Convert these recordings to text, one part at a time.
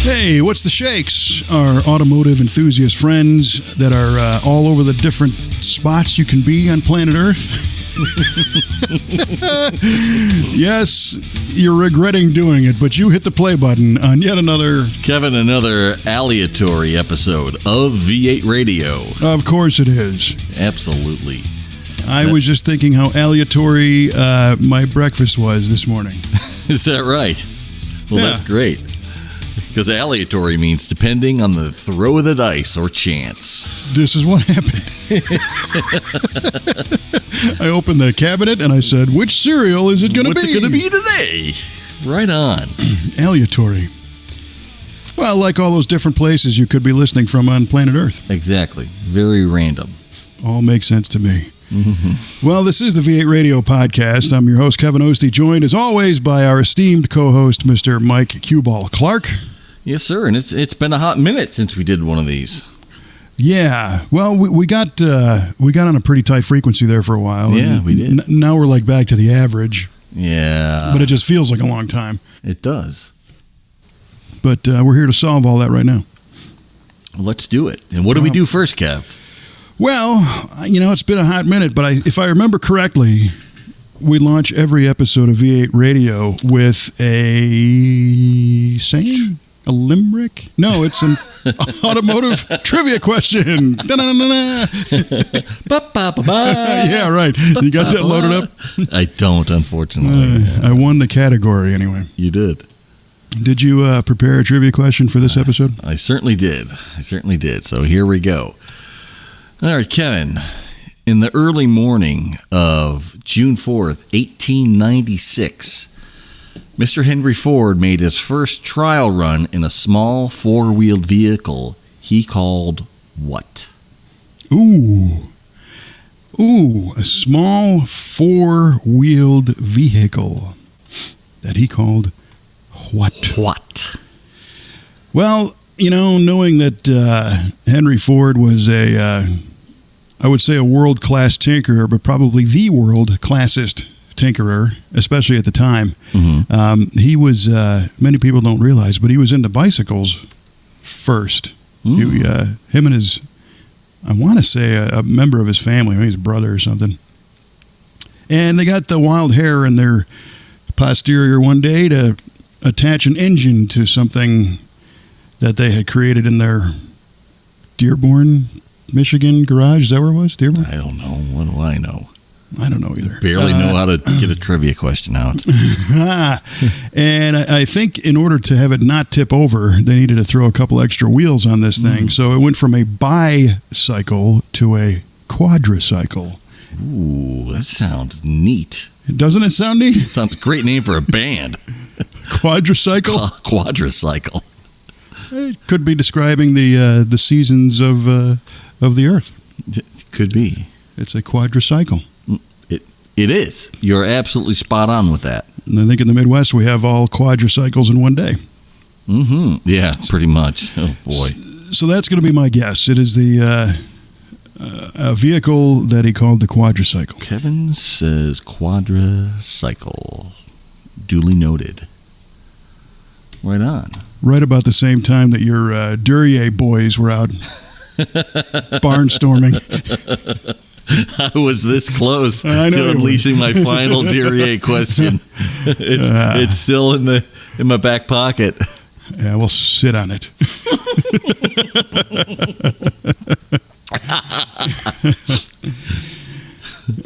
Hey, what's the shakes? Our automotive enthusiast friends that are all over the different spots you can be on planet Earth. Yes, you're regretting doing it, but you hit the play button on yet another... Kevin, another aleatory episode of V8 Radio. Of course it is. Absolutely. I was just thinking how aleatory my breakfast was this morning. Is that right? Well, Yeah. That's great. Because aleatory means depending on the throw of the dice or chance. This is what happened. I opened the cabinet and I said, which cereal is it going to be? What's it going to be today? Right on. Aleatory. Well, like all those different places you could be listening from on planet Earth. Exactly. Very random. All makes sense to me. Mm-hmm. Well, this is the V8 Radio Podcast. I'm your host, Kevin Oeste, joined as always by our esteemed co-host, Mr. Mike Cueball Clarke. Yes, sir. And it's been a hot minute since we did one of these. Yeah. Well, we got on a pretty tight frequency there for a while. Yeah, we did. Now we're like back to the average. Yeah. But it just feels like a long time. It does. But we're here to solve all that right now. Let's do it. And what do we do first, Kev? Well, it's been a hot minute, but if I remember correctly, we launch every episode of V8 Radio with a saying? A limerick? No, it's an automotive trivia question. Yeah, right. You got that loaded up? I don't, unfortunately. I won the category anyway. You did. Did you prepare a trivia question for this episode? I certainly did. So here we go. All right, Kevin. In the early morning of June 4th, 1896, Mr. Henry Ford made his first trial run in a small four-wheeled vehicle he called what? Ooh, a small four-wheeled vehicle that he called what? What? Well, knowing that Henry Ford was I would say a world-class tinkerer, but probably the world-classest tinkerer, especially at the time. Mm-hmm. He was, many people don't realize, but he was into bicycles first. Him and his, I want to say a member of his family, maybe his brother or something. And they got the wild hair in their posterior one day to attach an engine to something that they had created in their Dearborn, Michigan garage. Is that where it was? Dearborn? I don't know. What do I know? I don't know either. Barely know how to get a trivia question out. And I think in order to have it not tip over, they needed to throw a couple extra wheels on this thing. So it went from a bicycle to a quadricycle. Ooh, that sounds neat. Doesn't it sound neat? It sounds a great name for a band. Quadricycle? Quadricycle. It could be describing the seasons of the Earth. It could be. It's a quadricycle. It is. You're absolutely spot on with that. And I think in the Midwest we have all quadricycles in one day. Mm-hmm. Yeah, pretty much. Oh, boy. So that's going to be my guess. It is the a vehicle that he called the quadricycle. Kevin says quadricycle. Duly noted. Right on. Right about the same time that your Duryea boys were out barnstorming. I was this close to unleashing my final Duryea question. It's still in my back pocket. Yeah, we'll sit on it.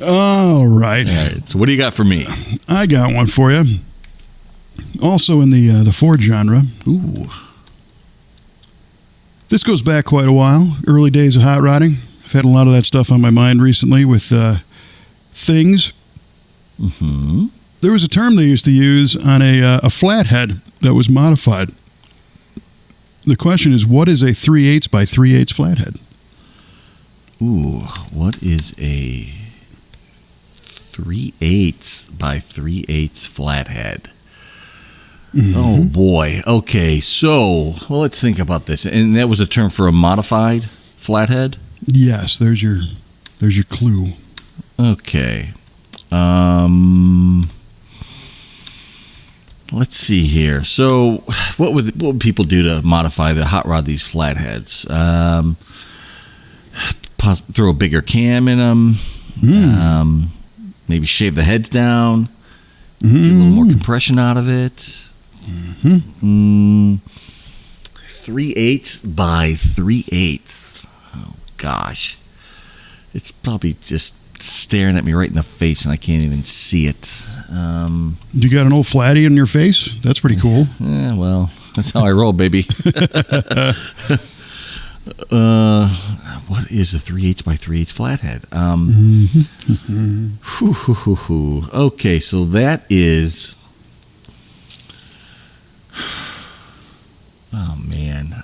All right. All right. So what do you got for me? I got one for you. Also in the Ford genre. Ooh. This goes back quite a while. Early days of hot rodding. I've had a lot of that stuff on my mind recently with things. Mm-hmm. There was a term they used to use on a flathead that was modified. The question is, what is a 3/8 by 3/8 flathead? Ooh, what is a 3/8 by 3/8 flathead? Mm-hmm. Oh boy. Okay, so let's think about this. And that was a term for a modified flathead? Yes, there's your clue. Okay. let's see here. So, what would people do to modify the hot rod? These flatheads, throw a bigger cam in them. Maybe shave the heads down. Get a little more compression out of it. 3/8 by 3/8. Oh gosh, it's probably just staring at me right in the face, and I can't even see it. You got an old flatty in your face? That's pretty cool. Yeah, well, that's how I roll, baby. What is a 3/8 by 3/8 flathead? Okay, so that is. Oh man,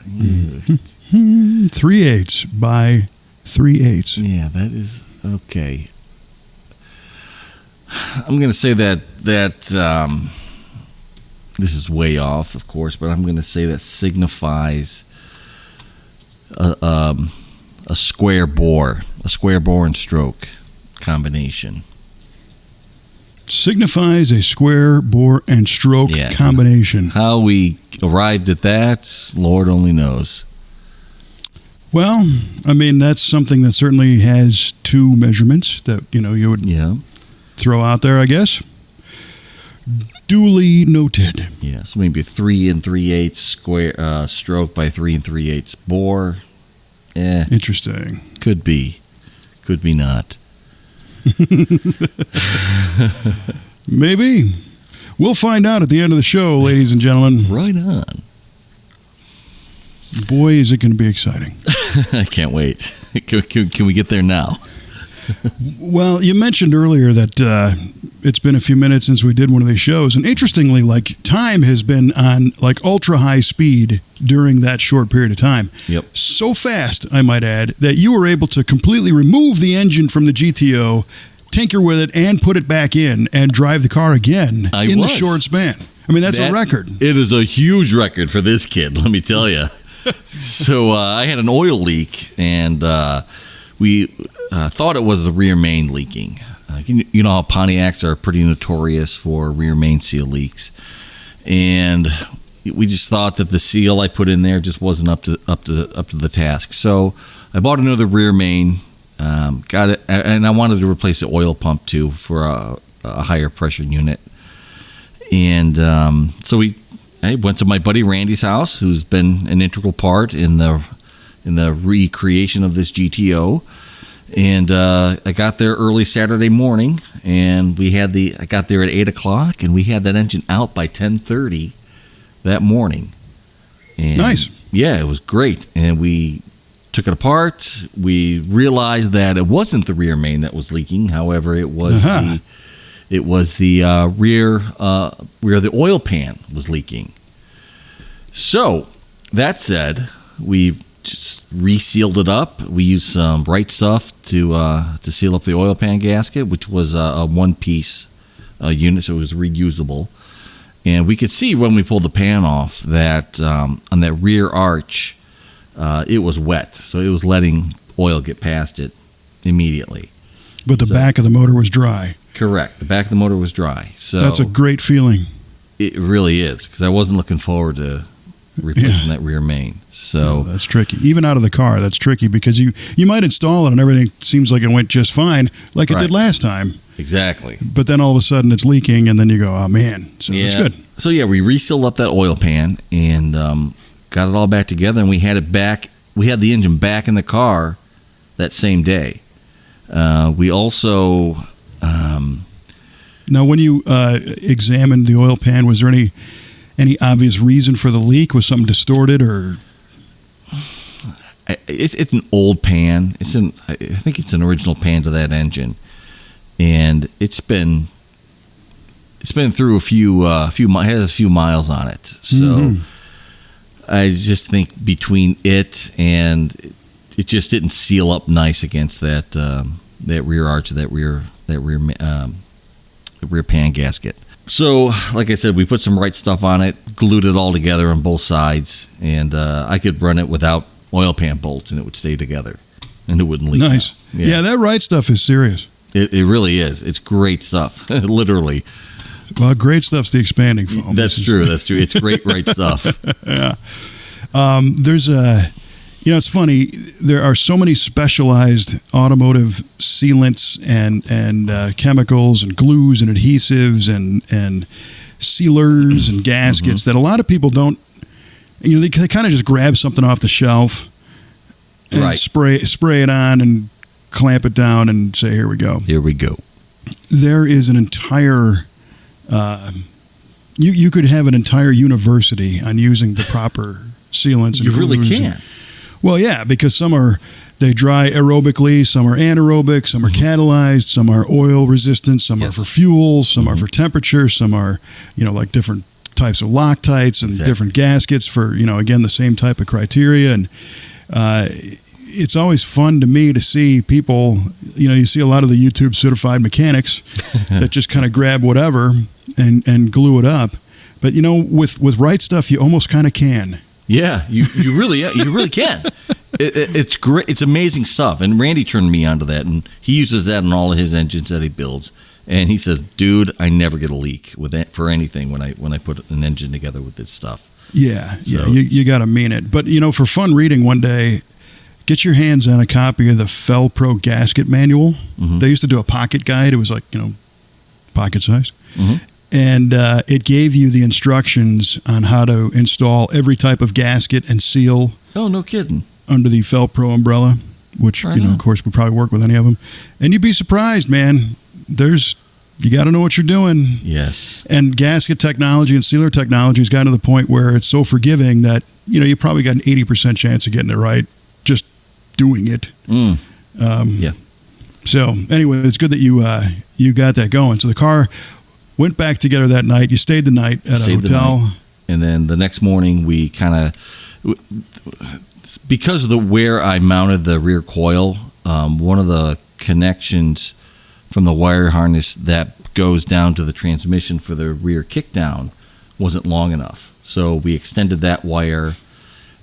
3/8 by 3/8. Yeah, that is okay. I'm going to say that this is way off, of course, but I'm going to say that signifies a square bore and stroke combination. Signifies a square bore and stroke combination. How we arrived at that, Lord only knows. Well, I mean, that's something that certainly has two measurements that you would throw out there, I guess. Duly noted. Yeah, so maybe 3 3/8 square stroke by 3 3/8 bore. Interesting. Could be not. Maybe. We'll find out at the end of the show, ladies and gentlemen. Right on. Boy, is it going to be exciting. I can't wait. Can we get there now? Well, you mentioned earlier that it's been a few minutes since we did one of these shows, and interestingly, time has been on ultra high speed during that short period of time. Yep. So fast, I might add, that you were able to completely remove the engine from the GTO, tinker with it, and put it back in, and drive the car again the short span. I mean, that's a record. It is a huge record for this kid, let me tell you. So I had an oil leak, and we thought it was the rear main leaking. You know how Pontiacs are pretty notorious for rear main seal leaks, and we just thought that the seal I put in there just wasn't up to the task. So I bought another rear main, got it, and I wanted to replace the oil pump too for a higher pressure unit. And so I went to my buddy Randy's house, who's been an integral part in the recreation of this GTO. And I got there early Saturday morning, and I got there at 8 o'clock, and we had that engine out by 10:30 that morning. And nice. Yeah, it was great. And we took it apart. We realized that it wasn't the rear main that was leaking. However, it was the rear the oil pan was leaking. So that said, we just resealed it up. We used some bright stuff to seal up the oil pan gasket, which was a one-piece unit, so it was reusable. And we could see when we pulled the pan off that on that rear arch, it was wet, so it was letting oil get past it immediately. But the back of the motor was dry. Correct. The back of the motor was dry. So that's a great feeling. It really is, because I wasn't looking forward to replacing that rear main. So that's tricky. Even out of the car, that's tricky, because you might install it and everything seems like it went just fine, like it did last time. Exactly. But then all of a sudden it's leaking, and then you go, oh man. So that's good. So we resealed up that oil pan and got it all back together, and we had it back. We had the engine back in the car that same day. We also now, when you examined the oil pan, was there any obvious reason for the leak? Was something distorted, or? It's an old pan. I think it's an original pan to that engine, and it's been through a few has a few miles on it. So I just think between it and it just didn't seal up nice against that rear arch, that rear pan gasket. So, like I said, we put some right stuff on it, glued it all together on both sides, and I could run it without oil pan bolts, and it would stay together, and it wouldn't leak. Nice. Yeah, that right stuff is serious. It really is. It's great stuff, literally. Well, great stuff's the expanding foam. That's true. It's great, right stuff. Yeah. There's it's funny. There are so many specialized automotive sealants and chemicals and glues and adhesives and sealers and gaskets that a lot of people don't. They kind of just grab something off the shelf and spray it on and clamp it down and say, "Here we go." Here we go. There is an entire. You could have an entire university on using the proper sealants. You really can. Well, yeah, because they dry aerobically, some are anaerobic, some are catalyzed, some are oil resistant, some are for fuel, some are for temperature, some are, like different types of Loctites and different gaskets for, again, the same type of criteria. And it's always fun to me to see people, you see a lot of the YouTube certified mechanics that just kind of grab whatever and glue it up. But, with right stuff, you almost kind of can. Yeah, you really can. It's great. It's amazing stuff. And Randy turned me onto that, and he uses that in all of his engines that he builds. And he says, "Dude, I never get a leak with that for anything when I put an engine together with this stuff." Yeah, you got to mean it. But for fun reading one day, get your hands on a copy of the Fel-Pro gasket manual. Mm-hmm. They used to do a pocket guide. It was like pocket size. Mm-hmm. And it gave you the instructions on how to install every type of gasket and seal. Oh, no kidding. Under the Fel-Pro umbrella, which, of course, we probably work with any of them. And you'd be surprised, man. You got to know what you're doing. Yes. And gasket technology and sealer technology has gotten to the point where it's so forgiving that, you probably got an 80% chance of getting it right just doing it. Yeah. So, anyway, it's good that you got that going. So the car went back together that night. You stayed the night at a hotel. And then the next morning, we kind of, because of where I mounted the rear coil, one of the connections from the wire harness that goes down to the transmission for the rear kickdown wasn't long enough. So we extended that wire.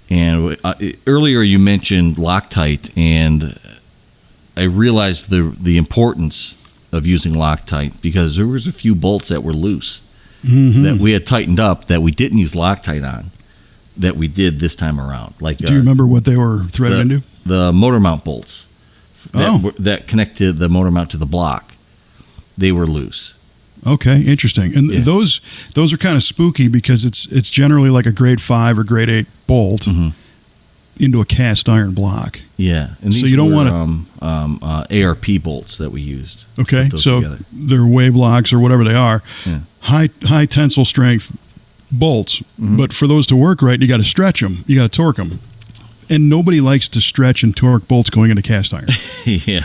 And earlier you mentioned Loctite, and I realized the importance of using Loctite because there was a few bolts that were loose that we had tightened up that we didn't use Loctite on that we did this time around. Like, do you remember what they were threaded into? The motor mount bolts that connected the motor mount to the block. They were loose. Okay, interesting. And those are kind of spooky because it's generally like a grade 5 or grade 8 bolt into a cast iron block. Yeah, and so you don't want ARP bolts that we used. Okay, so they're wave locks or whatever they are. Yeah. High tensile strength bolts, but for those to work right, you got to stretch them. You got to torque them. And nobody likes to stretch and torque bolts going into cast iron. Yeah.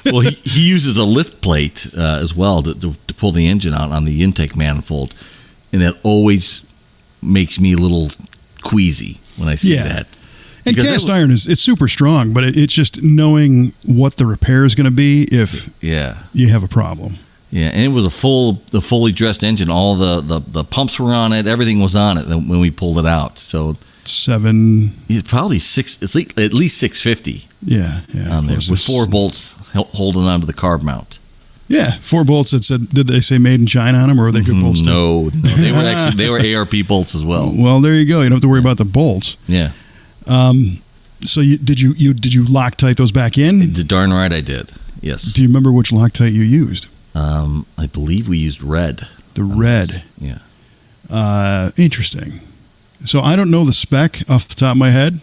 Well, he uses a lift plate as well to pull the engine out on the intake manifold. And that always makes me a little queasy when I see that. And cast iron it's super strong, but it's just knowing what the repair is going to be if you have a problem. Yeah, and it was the fully dressed engine. All the pumps were on it. Everything was on it when we pulled it out. So it's probably at least 650. Yeah, on there with 4 bolts holding onto the carb mount. Yeah, 4 bolts that said. Did they say made in China on them, or were they good bolts? No, they were ARP bolts as well. Well, there you go. You don't have to worry about the bolts. Yeah. So did you Loctite those back in? Darn right I did. Yes. Do you remember which Loctite you used? I believe we used red. The red. Yeah. Interesting. So I don't know the spec off the top of my head,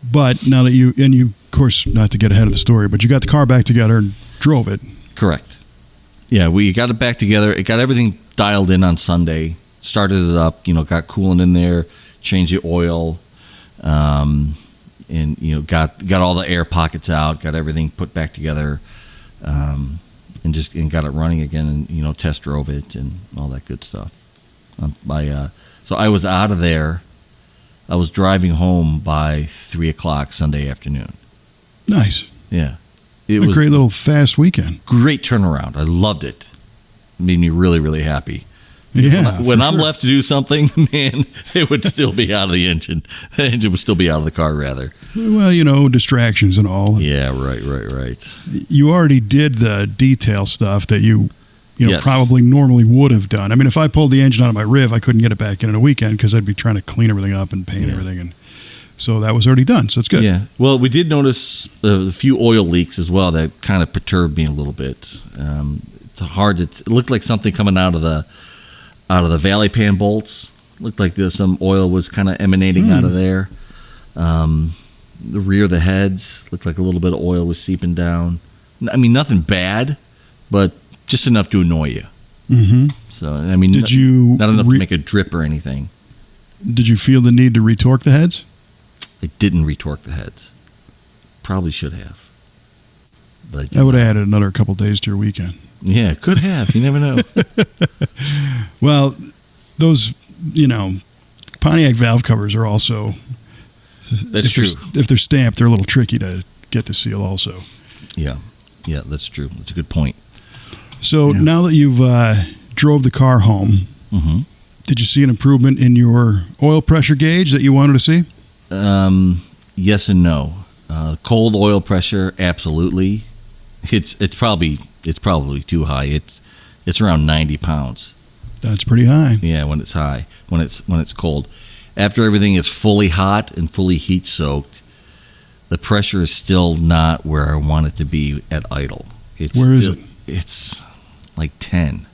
but now that you, of course, not to get ahead of the story, but you got the car back together and drove it. Correct. Yeah, we got it back together. It got everything dialed in on Sunday. Started it up. Got coolant in there. Changed the oil. And got all the air pockets out. Got everything put back together. And got it running again. And test drove it and all that good stuff. So I was out of there. I was driving home by 3:00 Sunday afternoon. Nice. Yeah. It was a great little fast weekend. Great turnaround. I loved it. It made me really, really happy. Yeah. When I'm left to do something, man, it would still be out of the engine. The engine would still be out of the car, rather. Well, distractions and all. Yeah, right. You already did the detail stuff that you Yes. probably normally would have done. I mean, if I pulled the engine out of my Riv, I couldn't get it back in a weekend because I'd be trying to clean everything up and paint everything. And so that was already done. So it's good. Yeah. Well, we did notice a few oil leaks as well that kind of perturbed me a little bit. It's hard. It looked like something coming out of the valley pan bolts. Looked like there's some oil was kind of emanating out of there. The rear of the heads looked like a little bit of oil was seeping down. I mean, nothing bad, but just enough to annoy you. Mm-hmm. So, I mean, not enough to make a drip or anything. Did you feel the need to retorque the heads? I didn't retorque the heads. Probably should have. But that would have added another couple days to your weekend. Yeah, could have. You never know. Well, those, Pontiac valve covers are also... That's true. If they're stamped, they're a little tricky to get to seal also. Yeah, that's true. That's a good point. So now that you've drove the car home, did you see an improvement in your oil pressure gauge that you wanted to see? Yes and no. Cold oil pressure, absolutely. It's probably too high. It's around 90 pounds. That's pretty high. Yeah, when it's high, when it's cold. After everything is fully hot and fully heat soaked, the pressure is still not where I want it to be at idle. Where is it? It's like 10.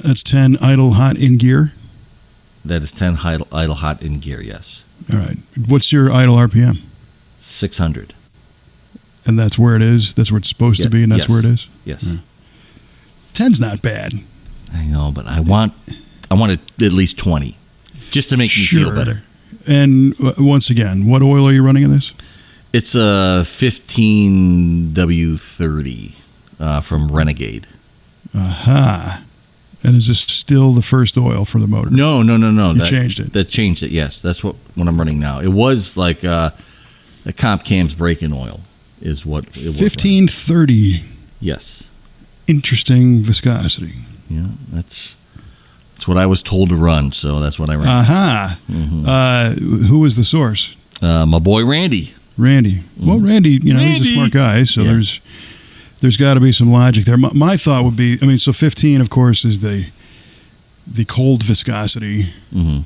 That's 10 idle hot in gear? That is 10 idle hot in gear, yes. All right. What's your idle RPM? 600. And that's where it is? That's where it's supposed to be, and that's where it is? Yes. 10's not bad. I know, but I want it at least 20, just to make me feel better. And once again, what oil are you running in this? It's a 15W30 from Renegade. Aha. And is this still the first oil for the motor? No. You changed it. That changed it, yes. That's what I'm running now. It was like a Comp Cam's break-in oil is what it was. 1530. Yes. Interesting viscosity. Yeah, that's what I was told to run, so that's what I ran. Aha. Mm-hmm. Who was the source? My boy Randy. Randy. Well, Randy, he's a smart guy, so there's got to be some logic there. My thought would be, so 15, of course, is the cold viscosity, and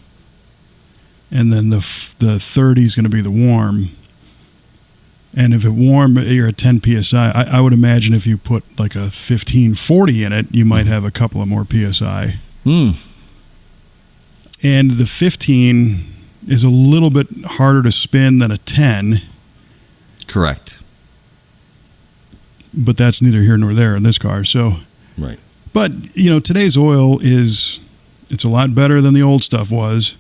then the 30 is going to be the warm. And if it warm, you're at 10 psi. I would imagine if you put like a 1540 in it, you might have a couple of more psi. And the 15 is a little bit harder to spin than a 10. Correct. But that's neither here nor there in this car. So, right. But today's oil it's a lot better than the old stuff was,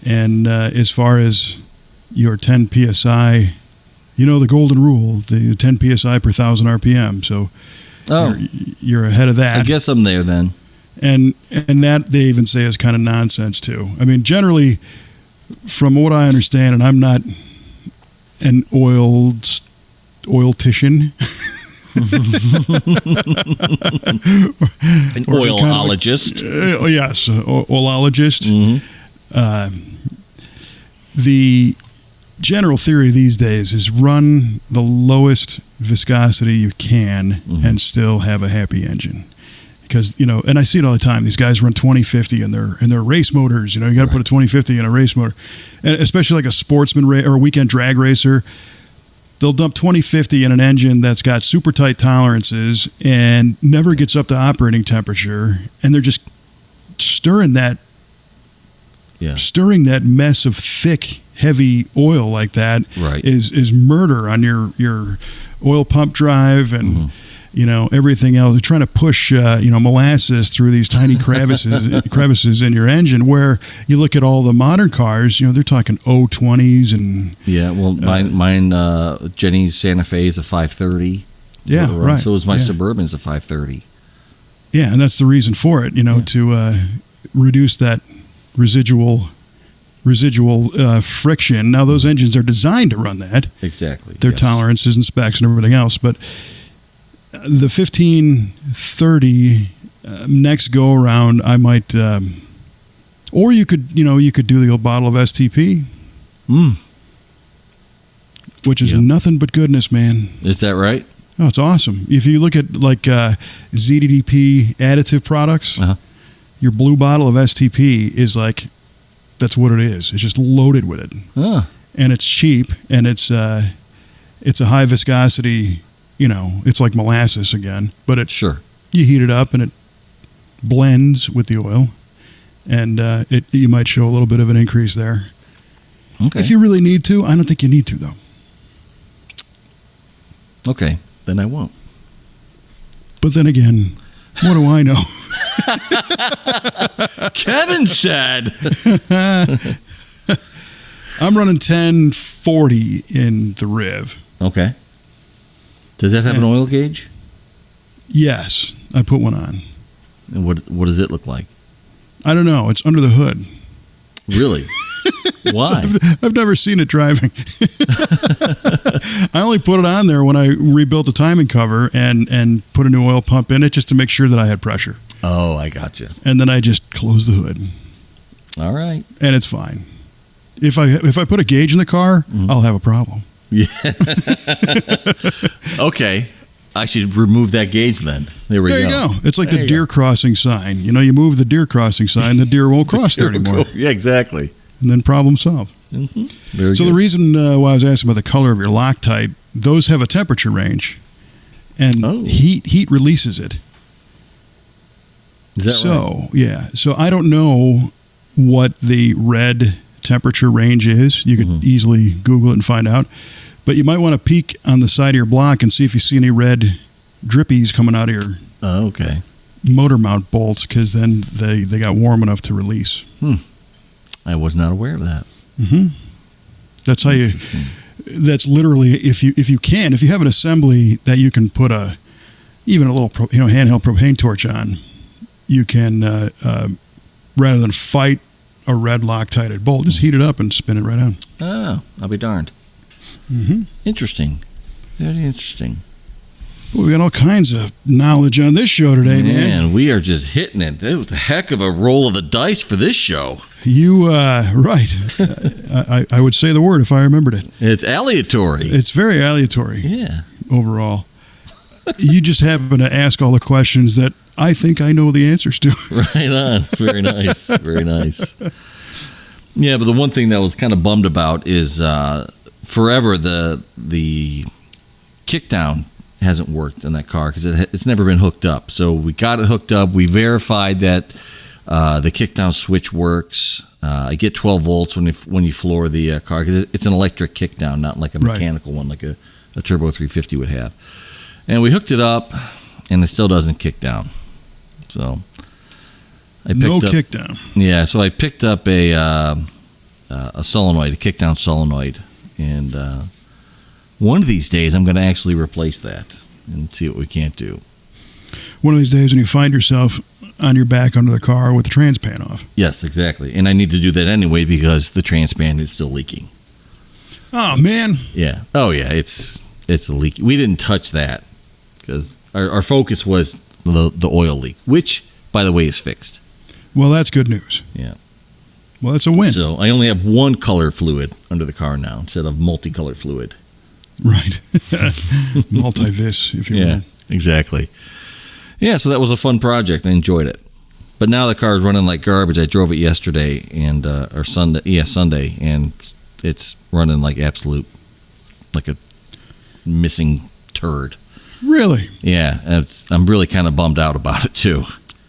and as far as your 10 psi, the golden rule, the 10 psi per 1,000 RPM. So, you're ahead of that. I guess I'm there then. And that they even say is kind of nonsense too. I mean, generally, from what I understand, and I'm not an oil-tician. An oilologist. Yes, oilologist. The general theory these days is run the lowest viscosity you can and still have a happy engine. Because, and I see it all the time. These guys run 2050 in their race motors. You got to put a 2050 in a race motor. And especially like a sportsman or a weekend drag racer. They'll dump 2050 in an engine that's got super tight tolerances and never gets up to operating temperature. And they're just stirring that mess of thick, heavy oil like that is murder on your oil pump drive and everything else. They're trying to push molasses through these tiny crevices in your engine. Where you look at all the modern cars, they're talking 020s and mine Jenny's Santa Fe is a 530. Yeah, right. So is my Suburban's a 530. Yeah, and that's the reason for it. To reduce that residual friction. Now those engines are designed to run that. Exactly. Their tolerances and specs and everything else, but the 1530 next go around, I might, or you could do the old bottle of STP, which is nothing but goodness, man. Is that right? Oh, it's awesome. If you look at like ZDDP additive products, your blue bottle of STP is like, that's what it is. It's just loaded with it. And it's cheap, and it's a high viscosity, it's like molasses again. But you heat it up, and it blends with the oil, and you might show a little bit of an increase there. Okay. If you really need to. I don't think you need to, though. Okay. Then I won't. But then again, what do I know? Kevin said. I'm running 1040 in the Riv. Okay. Does that have an oil gauge? Yes, I put one on. And what does it look like? I don't know. It's under the hood. Really? Why? I've never seen it driving. I only put it on there when I rebuilt the timing cover and put a new oil pump in it just to make sure that I had pressure. Oh, I gotcha. And then I just closed the hood. All right. And it's fine. If I put a gauge in the car, I'll have a problem. Yeah. Okay. I should remove that gauge then. There you go. It's like the deer crossing sign. You move the deer crossing sign, the deer won't cross there anymore. Yeah, exactly. And then problem solved. Very so good. the reason why I was asking about the color of your Loctite, those have a temperature range, and heat releases it. Is that right? Yeah. So I don't know what the red temperature range is. You could easily Google it and find out. But you might want to peek on the side of your block and see if you see any red drippies coming out of your motor mount bolts, because then they got warm enough to release. I was not aware of that. That's how you. That's literally if you have an assembly that you can put even a little handheld propane torch on, you can rather than fight a red Loctite bolt, just heat it up and spin it right on. Oh, I'll be darned. Interesting. Very interesting. Well, we got all kinds of knowledge on this show today, man. We are just hitting it. It was a heck of a roll of the dice for this show. You, right. I would say the word if I remembered it. It's aleatory. It's very aleatory. Yeah. Overall. You just happen to ask all the questions that I think I know the answers to. Right on. Very nice. Very nice. Yeah, but the one thing that I was kind of bummed about is forever the kickdown hasn't worked in that car because it's never been hooked up. So we got it hooked up. We verified that the kickdown switch works. I get 12 volts when you floor the car because it's an electric kickdown, not like a mechanical one like a Turbo 350 would have. And we hooked it up, and it still doesn't kick down. So I picked up kickdown. Yeah, so I picked up a solenoid, a kickdown solenoid, and one of these days I'm going to actually replace that and see what we can't do. One of these days when you find yourself on your back under the car with the transpan off. Yes, exactly. And I need to do that anyway because the transpan is still leaking. Oh, man. Yeah. Oh, yeah. It's leaking. We didn't touch that because our focus was the oil leak, which, by the way, is fixed. Well, that's good news. Yeah. Well, that's a win. So I only have one color fluid under the car now instead of multicolored fluid. Right. Multi-vis, if you will. Yeah, exactly. Yeah, so that was a fun project. I enjoyed it. But now the car is running like garbage. I drove it yesterday or Sunday. Yeah, Sunday, and it's running like like a missing turd. Really? Yeah, I'm really kind of bummed out about it too.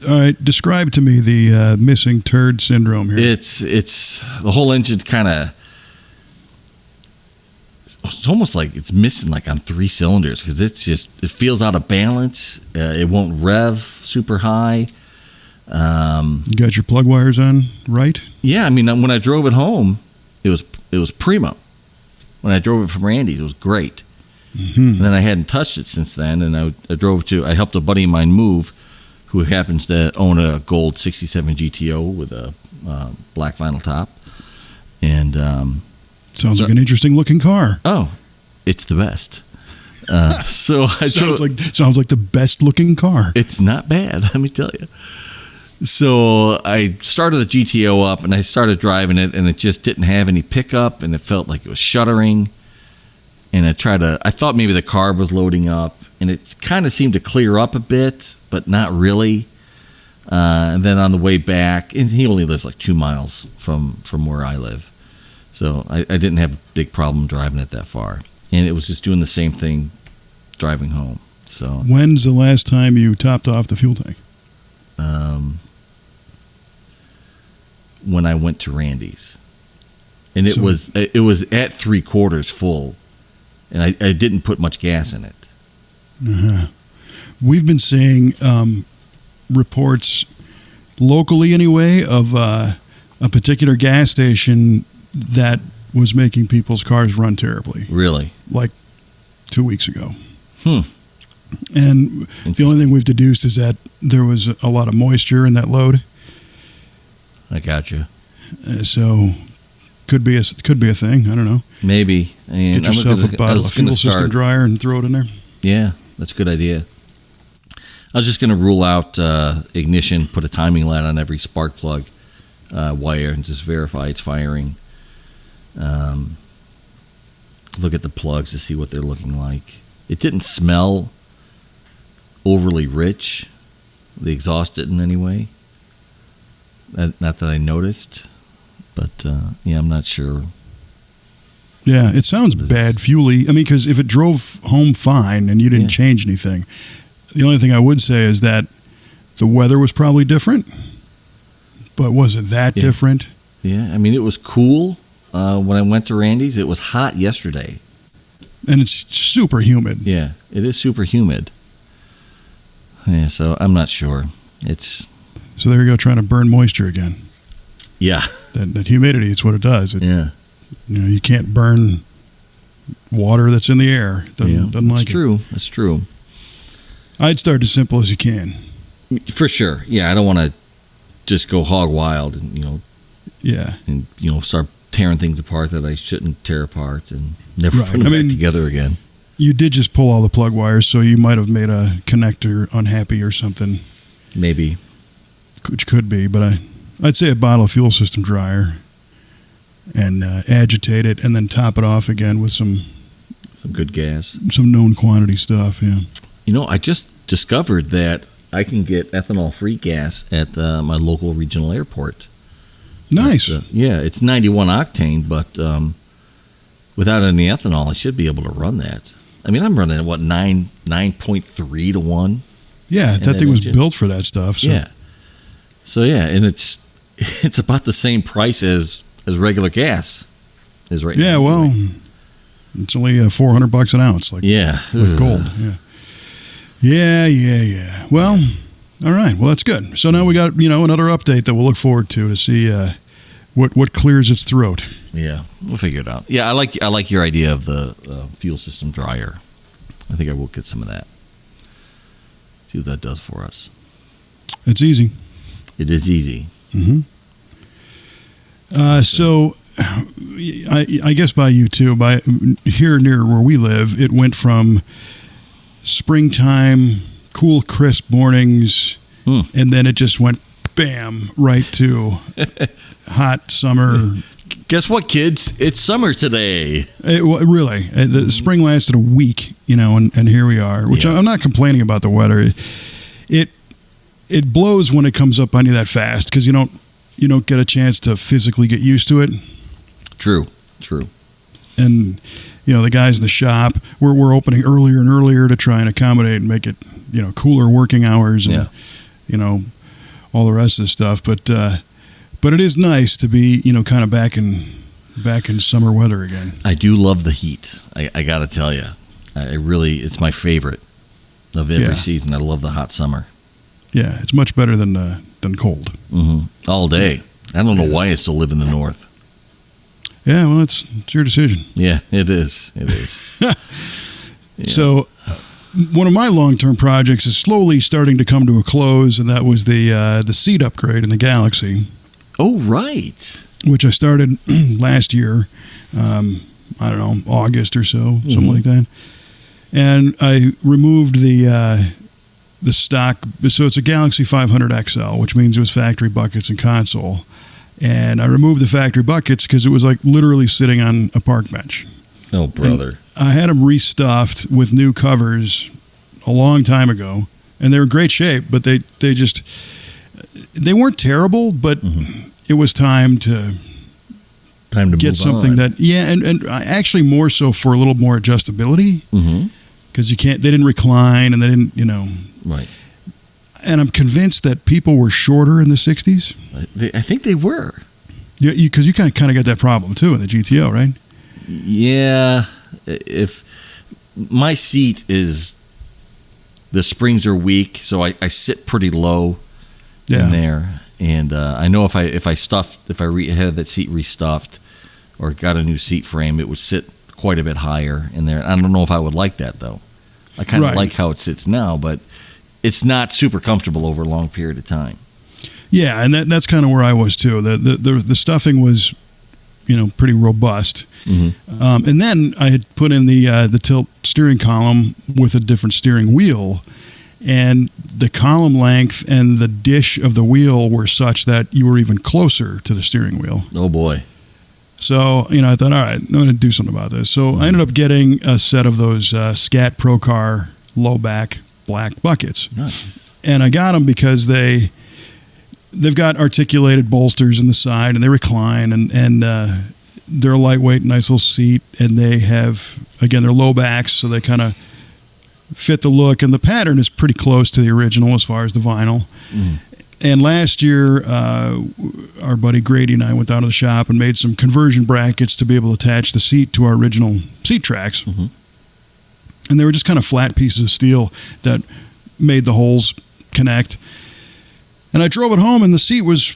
All right, describe to me the missing turd syndrome here. It's the whole engine kind of. It's almost like it's missing like on 3 cylinders because it feels out of balance. It won't rev super high. You got your plug wires on, right? Yeah, I mean when I drove it home, it was primo. When I drove it from Randy's, it was great. Mm-hmm. And then I hadn't touched it since then, and I helped a buddy of mine move, who happens to own a gold '67 GTO with a black vinyl top, and sounds like an interesting looking car. Oh, it's the best. So I sounds like the best looking car. It's not bad, let me tell you. So I started the GTO up and I started driving it, and it just didn't have any pickup, and it felt like it was shuddering. And I thought maybe the carb was loading up, and it kind of seemed to clear up a bit, but not really. And then on the way back, and he only lives like 2 miles from where I live, so I didn't have a big problem driving it that far, and it was just doing the same thing driving home. So when's the last time you topped off the fuel tank? When I went to Randy's, and it was at 3/4 full, and I didn't put much gas in it. Uh-huh. We've been seeing reports locally anyway of a particular gas station that was making people's cars run terribly. Really? Like 2 weeks ago. And the only thing we've deduced is that there was a lot of moisture in that load. I got you. So could be a thing. I don't know. Maybe. And get yourself a bottle of fuel system dryer and throw it in there. Yeah, that's a good idea. I was just going to rule out ignition, put a timing light on every spark plug wire, and just verify it's firing. Look at the plugs to see what they're looking like. It didn't smell overly rich. The exhaust didn't anyway. Not that I noticed, but yeah, I'm not sure. Yeah, it sounds bad fuely. I mean, because if it drove home fine and you didn't change anything, the only thing I would say is that the weather was probably different, but was it that different? Yeah, I mean, it was cool when I went to Randy's. It was hot yesterday. And it's super humid. Yeah, it is super humid. Yeah, so I'm not sure. So there you go, trying to burn moisture again. Yeah. That humidity, it's what it does. Yeah. You know, you can't burn water that's in the air. Doesn't like That's true. That's true. I'd start as simple as you can. For sure. Yeah, I don't want to just go hog wild and, start tearing things apart that I shouldn't tear apart and never put them back together again. You did just pull all the plug wires, so you might have made a connector unhappy or something. Maybe. Which could be, but I'd say a bottle of fuel system dryer and agitate it and then top it off again with some good gas. Some known quantity stuff, yeah. You know, I just discovered that I can get ethanol-free gas at my local regional airport. Nice. It's 91 octane, but without any ethanol, I should be able to run that. I mean, I'm running at, 9.3 to 1? Yeah, that thing was built for that stuff. So. Yeah. So, yeah, and it's about the same price as regular gas is right now. Yeah, well, it's only $400 an ounce. Like gold. Yeah. Well, all right. Well, that's good. So now we got, another update that we'll look forward to see what clears its throat. Yeah, we'll figure it out. Yeah, I like your idea of the fuel system dryer. I think I will get some of that. See what that does for us. It's easy. It is easy. Mm-hmm. So I guess by you too, by here near where we live, it went from springtime, cool, crisp mornings, and then it just went bam right to hot summer. Guess what, kids? It's summer today. Really, the spring lasted a week, and here we are. Which I'm not complaining about the weather. It blows when it comes up on you that fast because you don't get a chance to physically get used to it. True. And the guys in the shop, we're opening earlier and earlier to try and accommodate and make it cooler working hours and all the rest of the stuff. But it is nice to be kind of back in summer weather again. I do love the heat. I got to tell you, it's my favorite of every season. I love the hot summer. Yeah, it's much better than cold. Mm-hmm. All day. I don't know why I still live in the north. Yeah, well, it's your decision. Yeah, it is. So, one of my long-term projects is slowly starting to come to a close, and that was the seat upgrade in the Galaxy. Oh, right. Which I started last year. I don't know, August or so, something like that. And I removed the stock. So it's a Galaxy 500 XL, which means it was factory buckets and console. And I removed the factory buckets because it was like literally sitting on a park bench. Oh, brother. And I had them restuffed with new covers a long time ago, and they were in great shape, but they weren't terrible, but it was time to get something on. and actually more so for a little more adjustability, because they didn't recline, and they didn't, right. And I'm convinced that people were shorter in the 60s. I think they were. Yeah, because you kind of got that problem too in the GTO, right? Yeah. If my seat is, the springs are weak, so I sit pretty low in there. And I know if I had that seat restuffed or got a new seat frame, it would sit quite a bit higher in there. I don't know if I would like that, though. I kind of like how it sits now, but it's not super comfortable over a long period of time. Yeah, and that's kind of where I was too. The stuffing was, pretty robust. And then I had put in the tilt steering column with a different steering wheel, and the column length and the dish of the wheel were such that you were even closer to the steering wheel. Oh boy. So, I thought, all right, I'm going to do something about this. So I ended up getting a set of those Scat Pro Car low back black buckets. Nice. And I got them because they've got articulated bolsters in the side, and they recline, and they're a lightweight, nice little seat, and they have, again, they're low backs, so they kind of fit the look, and the pattern is pretty close to the original as far as the vinyl. And last year, our buddy Grady and I went down to the shop and made some conversion brackets to be able to attach the seat to our original seat tracks. And they were just kind of flat pieces of steel that made the holes connect. And I drove it home, and the seat was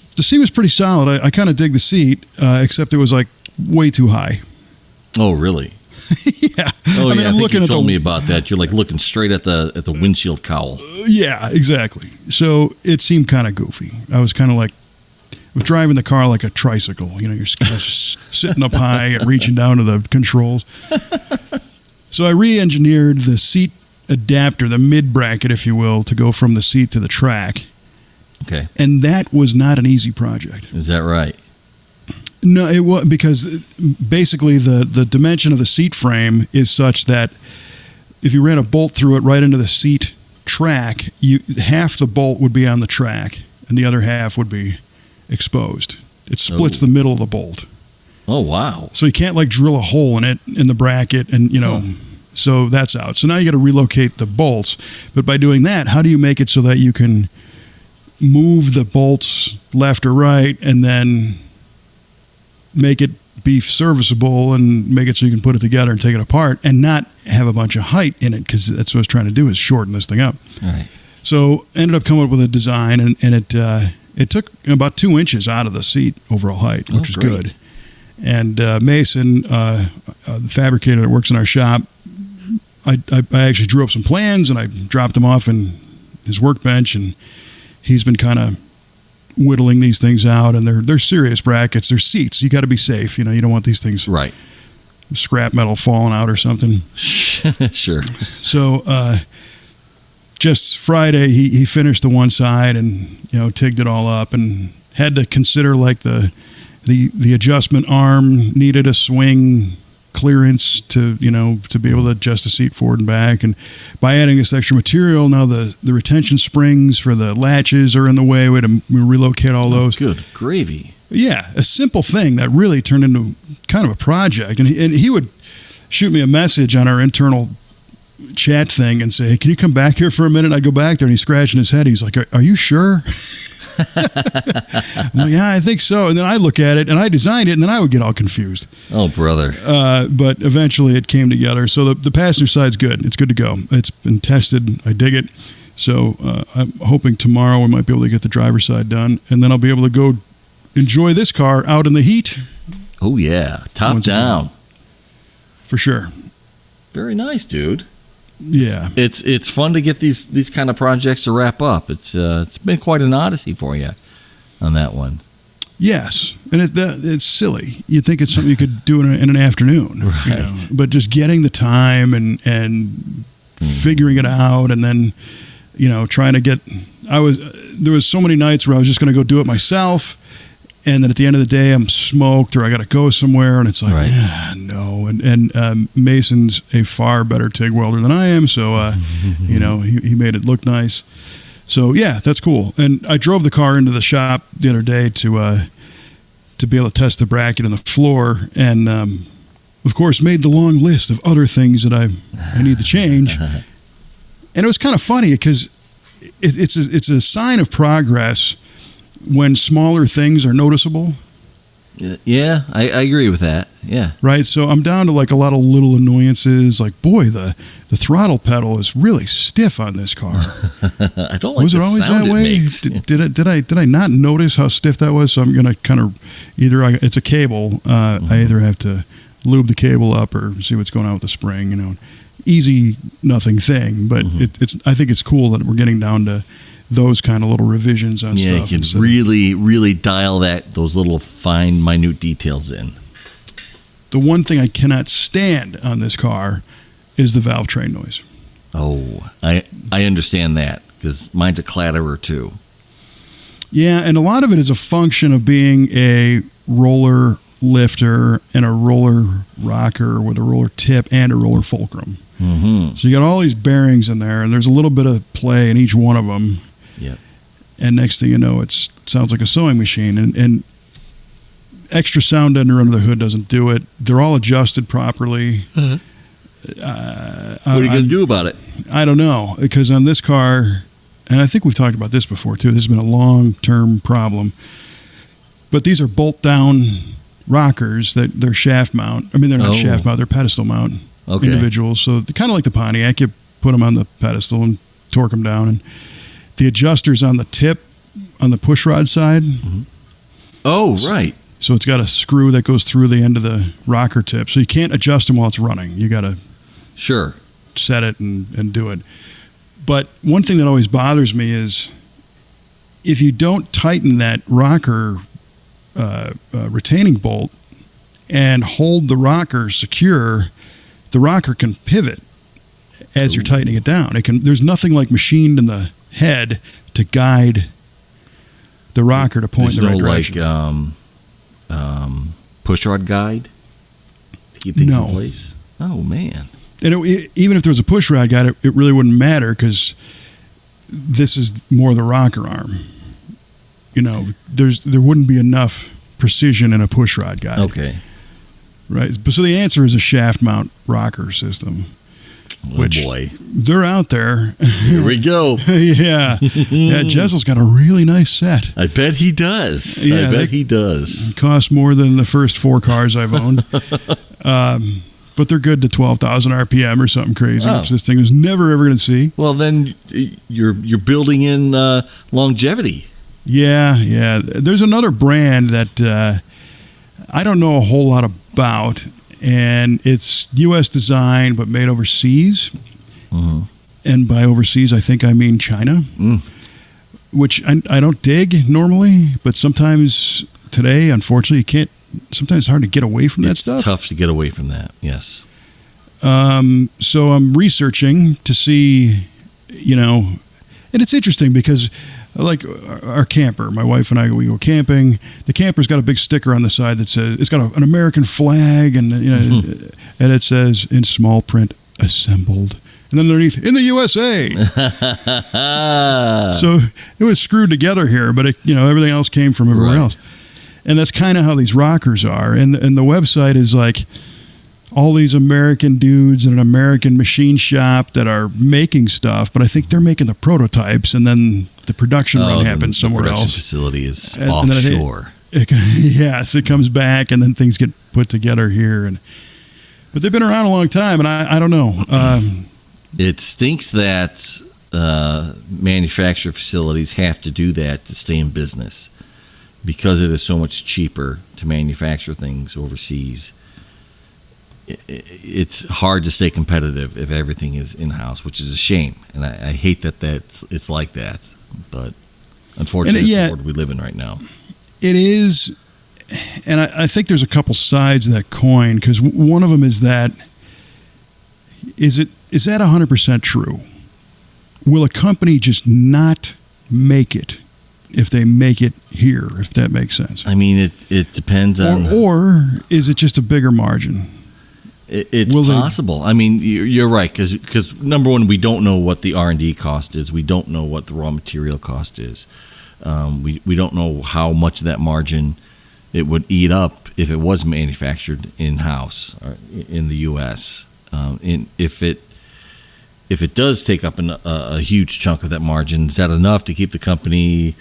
pretty solid. I kind of dig the seat, except it was like way too high. Oh, really? Yeah. Oh, I think you told me about that. You're like looking straight at the windshield cowl. Yeah, exactly. So it seemed kind of goofy. I was kind of like, I was driving the car like a tricycle. You're just sitting up high and reaching down to the controls. So I re-engineered the seat adapter, the mid bracket, if you will, to go from the seat to the track. Okay. And that was not an easy project. Is that right? No, it was, because basically the dimension of the seat frame is such that if you ran a bolt through it right into the seat track, half the bolt would be on the track and the other half would be exposed. It splits the middle of the bolt. Oh, wow. So you can't like drill a hole in it in the bracket, and so that's out. So now you got to relocate the bolts. But by doing that, how do you make it so that you can move the bolts left or right and then make it be serviceable and make it so you can put it together and take it apart and not have a bunch of height in it, because that's what I was trying to do, is shorten this thing up. All right. So ended up coming up with a design, and it took about 2 inches out of the seat overall height, which is good. And Mason, the fabricator that works in our shop, I actually drew up some plans, and I dropped them off in his workbench, and he's been kind of whittling these things out, and they're serious brackets. They're seats. You got to be safe. You don't want these things scrap metal falling out or something. Sure. So just Friday, he finished the one side and tigged it all up, and had to consider like the adjustment arm needed a swing clearance to be able to adjust the seat forward and back. And by adding this extra material, now the retention springs for the latches are in the way. We had to relocate all those. Good gravy. Yeah, a simple thing that really turned into kind of a project. And he would shoot me a message on our internal chat thing and say, "Hey, can you come back here for a minute?" I go back there, and he's scratching his head. He's like, "Are you sure?" I'm like, "Yeah, I think so." And then I look at it, and I designed it, and then I would get all confused. Oh, brother. But eventually it came together. So the passenger side's good. It's good to go. It's been tested. I dig it. So I'm hoping tomorrow we might be able to get the driver's side done, and then I'll be able to go enjoy this car out in the heat. Oh, yeah. Top down. For sure. Very nice, dude. Yeah, it's fun to get these kind of projects to wrap up. It's been quite an odyssey for you on that one. Yes, and it's silly. You'd think it's something you could do in an afternoon, right? But just getting the time and figuring it out, and then trying to get. There was so many nights where I was just going to go do it myself, And then at the end of the day, I'm smoked or I got to go somewhere, and it's like, right. no. And Mason's a far better TIG welder than I am, so he made it look nice. So yeah, that's cool. And I drove the car into the shop the other day to be able to test the bracket and the floor, and of course made the long list of other things that I need to change. And it was kind of funny because it's a sign of progress when smaller things are noticeable. Yeah, I agree with that. Yeah. Right. So I'm down to like a lot of little annoyances. Like, boy, the throttle pedal is really stiff on this car. I don't like was the it always sound that way? it makes. Did I not notice how stiff that was? So I'm gonna kind of it's a cable. I either have to lube the cable up or see what's going on with the spring. Easy, nothing thing. But it's I think it's cool that we're getting down to those kind of little revisions on stuff. Yeah, you can really dial those little fine, minute details in. The one thing I cannot stand on this car is the valve train noise. Oh, I understand that because mine's a clatterer too. Yeah, and a lot of it is a function of being a roller lifter and a roller rocker with a roller tip and a roller fulcrum. Mm-hmm. So you got all these bearings in there, and there's a little bit of play in each one of them. Yep. And next thing you know, it sounds like a sewing machine. And extra sound under the hood doesn't do it. They're all adjusted properly. Mm-hmm. What are you going to do about it? I don't know. Because on this car, and I think we've talked about this before too, this has been a long-term problem. But these are bolt-down rockers that they're shaft mount. I mean, they're not shaft mount, they're pedestal mount individuals. So they're kind of like the Pontiac. You put them on the pedestal and torque them down. And the adjuster's on the tip, on the push rod side. Mm-hmm. Oh, right. So it's got a screw that goes through the end of the rocker tip. So you can't adjust them while it's running. You got to set it and do it. But one thing that always bothers me is if you don't tighten that rocker retaining bolt and hold the rocker secure, the rocker can pivot as you're tightening it down. There's nothing like machined in the head to guide the rocker to point in the right direction. Like push rod guide to keep things in place? Oh, man. And even if there was a push rod guide, it really wouldn't matter because this is more the rocker arm. There wouldn't be enough precision in a push rod guide. Okay. Right. So the answer is a shaft mount rocker system. Which boy. They're out there. Here we go. Yeah. Jessel's got a really nice set. I bet he does. Yeah, I bet he does. Cost more than the first 4 cars I've owned. But they're good to 12,000 RPM or something crazy, which this thing was never ever going to see. Well, then you're building in longevity. Yeah. There's another brand that I don't know a whole lot about. And it's U.S. design, but made overseas. Mm-hmm. And by overseas, I think I mean China, which I don't dig normally. But sometimes today, unfortunately, you can't. Sometimes it's hard to get away from that stuff. It's tough to get away from that, yes. So I'm researching to see, and it's interesting because like our camper, my wife and I, we go camping. The camper's got a big sticker on the side that says it's got an American flag, and and it says in small print, "Assembled," and then underneath, "In the USA." So it was screwed together here, but everything else came from everywhere else, and that's kind of how these rockers are. And the website is like all these American dudes in an American machine shop that are making stuff, but I think they're making the prototypes, and then the production run happens somewhere else. The production facility is offshore. Yes, it comes back, and then things get put together here. But they've been around a long time, and I don't know. It stinks that manufacturer facilities have to do that to stay in business because it is so much cheaper to manufacture things overseas. It's hard to stay competitive if everything is in-house, which is a shame. And I hate that it's like that. But unfortunately, it's the world we live in right now. It is. And I think there's a couple sides of that coin, because one of them is that, is that 100% true? Will a company just not make it if they make it here, if that makes sense. I mean, it depends on... Or is it just a bigger margin? It's possible. I mean, you're right, because number one, we don't know what the R&D cost is. We don't know what the raw material cost is. We don't know how much of that margin it would eat up if it was manufactured in-house or in the U.S. If it does take up a huge chunk of that margin, is that enough to keep the company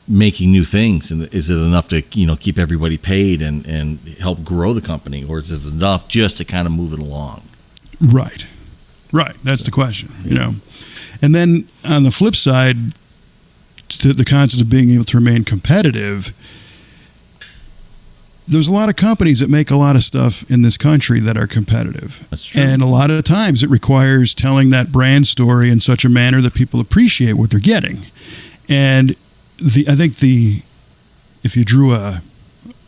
making new things? And is it enough to keep everybody paid and help grow the company, or is it enough just to kind of move it along? Right. That's the question. And then on the flip side, the concept of being able to remain competitive. There's a lot of companies that make a lot of stuff in this country that are competitive. That's true. And a lot of times it requires telling that brand story in such a manner that people appreciate what they're getting. And I think if you drew an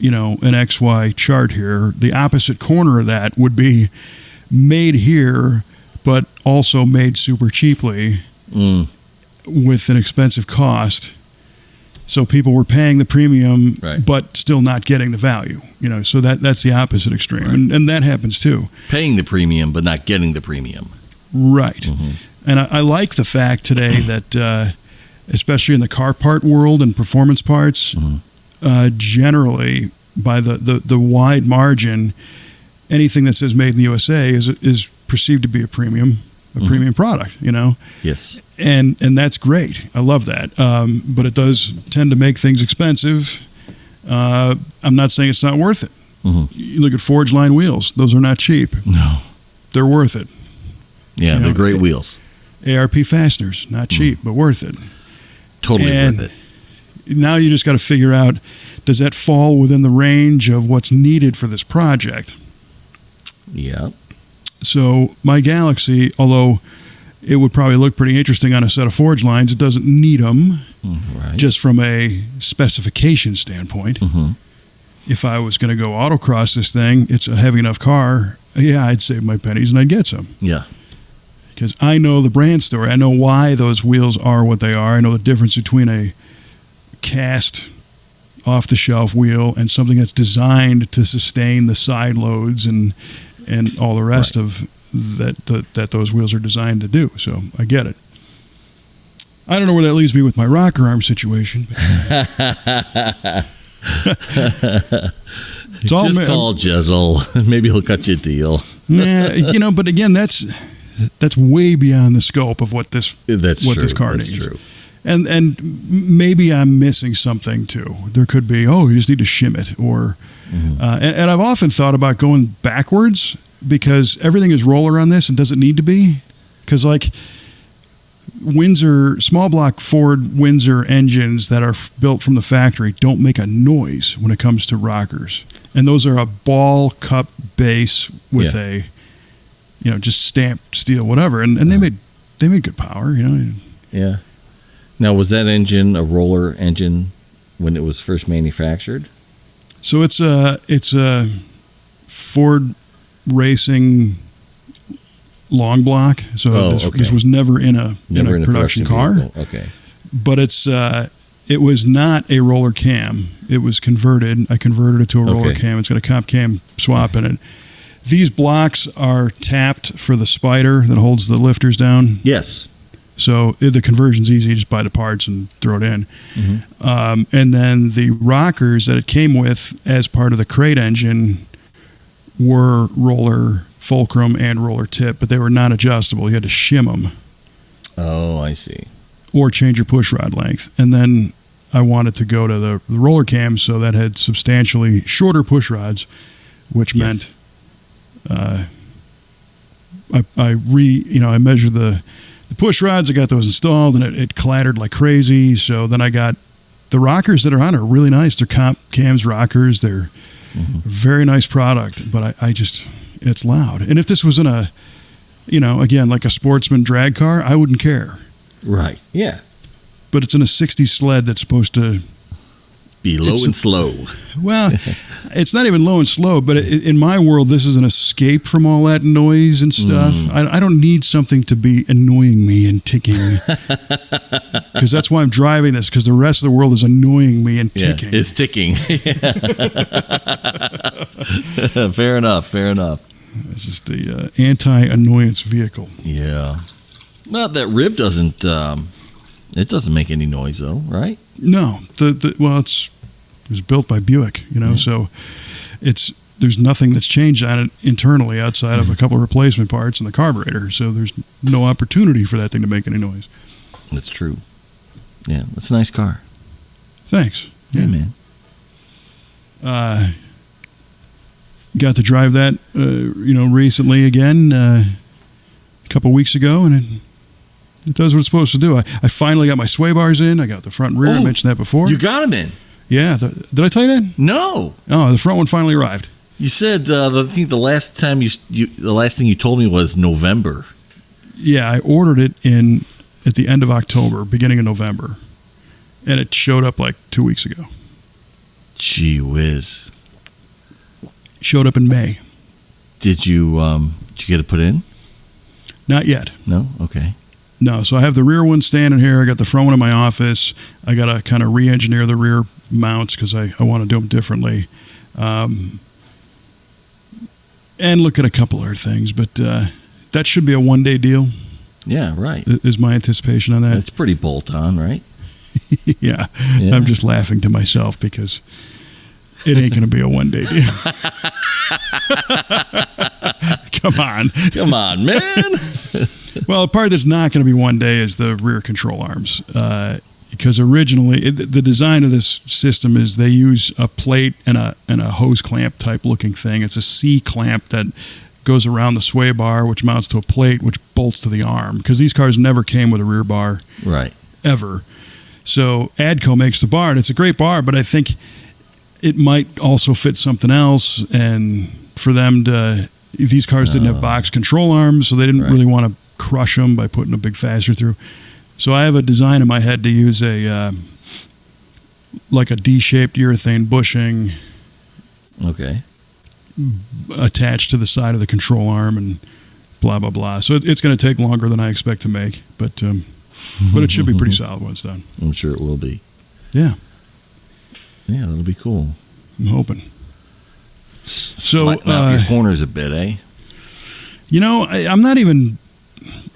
XY chart here, the opposite corner of that would be made here, but also made super cheaply with an expensive cost. So people were paying the premium, right, but still not getting the value. So that's the opposite extreme, right. and that happens too. Paying the premium, but not getting the premium. Right. Mm-hmm. And I like the fact today that, especially in the car part world and performance parts, generally by the wide margin, anything that says made in the USA is perceived to be a premium product. Yes. And that's great. I love that. But it does tend to make things expensive. I'm not saying it's not worth it. Mm-hmm. You look at Forge line wheels; those are not cheap. No, they're worth it. Yeah, they're great wheels. ARP fasteners, not cheap, but worth it. Totally worth it. Now you just got to figure out, does that fall within the range of what's needed for this project? Yeah. So my Galaxy, although it would probably look pretty interesting on a set of Forge lines, it doesn't need them, right, just from a specification standpoint. Mm-hmm. If I was going to go autocross this thing, it's a heavy enough car, yeah, I'd save my pennies and I'd get some. Yeah. Because I know the brand story. I know why those wheels are what they are. I know the difference between a cast off-the-shelf wheel and something that's designed to sustain the side loads and all the rest of that those wheels are designed to do. So I get it. I don't know where that leaves me with my rocker arm situation. It's all just call Jezel. Maybe he'll cut you a deal. Yeah, but again, that's way beyond the scope of what this this car needs. That's true. And maybe I'm missing something too. There could be, you just need to shim it, or and I've often thought about going backwards because everything is roller on this and doesn't need to be. Because like Windsor, small block Ford Windsor engines that are built from the factory don't make a noise when it comes to rockers, and those are a ball cup base with a just stamped steel, whatever, and they made good power, Yeah. Now, was that engine a roller engine when it was first manufactured? So it's a Ford Racing long block. So this was never in a production car. Vehicle. Okay. But it was not a roller cam. It was converted. I converted it to a roller cam. It's got a cop cam swap in it. These blocks are tapped for the spider that holds the lifters down. Yes. So the conversion's easy. You just buy the parts and throw it in. Mm-hmm. And then the rockers that it came with as part of the crate engine were roller fulcrum and roller tip, but they were not adjustable. You had to shim them. Oh, I see. Or change your push rod length. And then I wanted to go to the roller cam, so that had substantially shorter push rods, which meant I measured the push rods. I got those installed, and it clattered like crazy. So then I got the rockers that are on are really nice. They're comp cams rockers. They're very nice product, but I just, it's loud. And if this was in a, again, like a sportsman drag car, I wouldn't care. Right. Yeah. But it's in a 60s sled that's supposed to Be low and slow. Well, it's not even low and slow, but in my world, this is an escape from all that noise and stuff. I don't need something to be annoying me and ticking, because that's why I'm driving this, because the rest of the world is annoying me and ticking. Yeah, it's ticking. Fair enough. It's just the anti-annoyance vehicle. Yeah. Well, that rib doesn't. It doesn't make any noise though, right? No, it was built by Buick, so there's nothing that's changed on it internally outside of a couple of replacement parts and the carburetor. So there's no opportunity for that thing to make any noise. That's true. Yeah, it's a nice car. Thanks. Yeah, man. Got to drive that, recently again, a couple weeks ago, and it does what it's supposed to do. I finally got my sway bars in. I got the front and rear. I mentioned that before. You got them in? Yeah. Did I tell you that? No. Oh, the front one finally arrived. You said I think the last time the last thing you told me was November. Yeah, I ordered it at the end of October, beginning of November, and it showed up like 2 weeks ago. Gee whiz! Showed up in May. Did you get it put in? Not yet. No. Okay. No, so I have the rear one standing here. I got the front one in my office. I got to kind of re-engineer the rear mounts because I want to do them differently. And look at a couple other things, but that should be a one-day deal. Yeah, right. Is my anticipation on that. It's pretty bolt-on, right? Yeah. I'm just laughing to myself because it ain't going to be a one-day deal. Come on, man. Well, the part that's not going to be one day is the rear control arms. Because originally, the design of this system is they use a plate and a hose clamp type looking thing. It's a C clamp that goes around the sway bar, which mounts to a plate, which bolts to the arm. Because these cars never came with a rear bar. Right. Ever. So ADCO makes the bar, and it's a great bar, but I think it might also fit something else. And for them these cars didn't have box control arms, so they didn't really want to crush them by putting a big fastener through. So I have a design in my head to use like a D-shaped urethane bushing. Okay. Attached to the side of the control arm and blah, blah, blah. So it's going to take longer than I expect to make, but it should be pretty solid when it's done. I'm sure it will be. Yeah. Yeah, that'll be cool. I'm hoping. So flatten out your corners a bit, eh?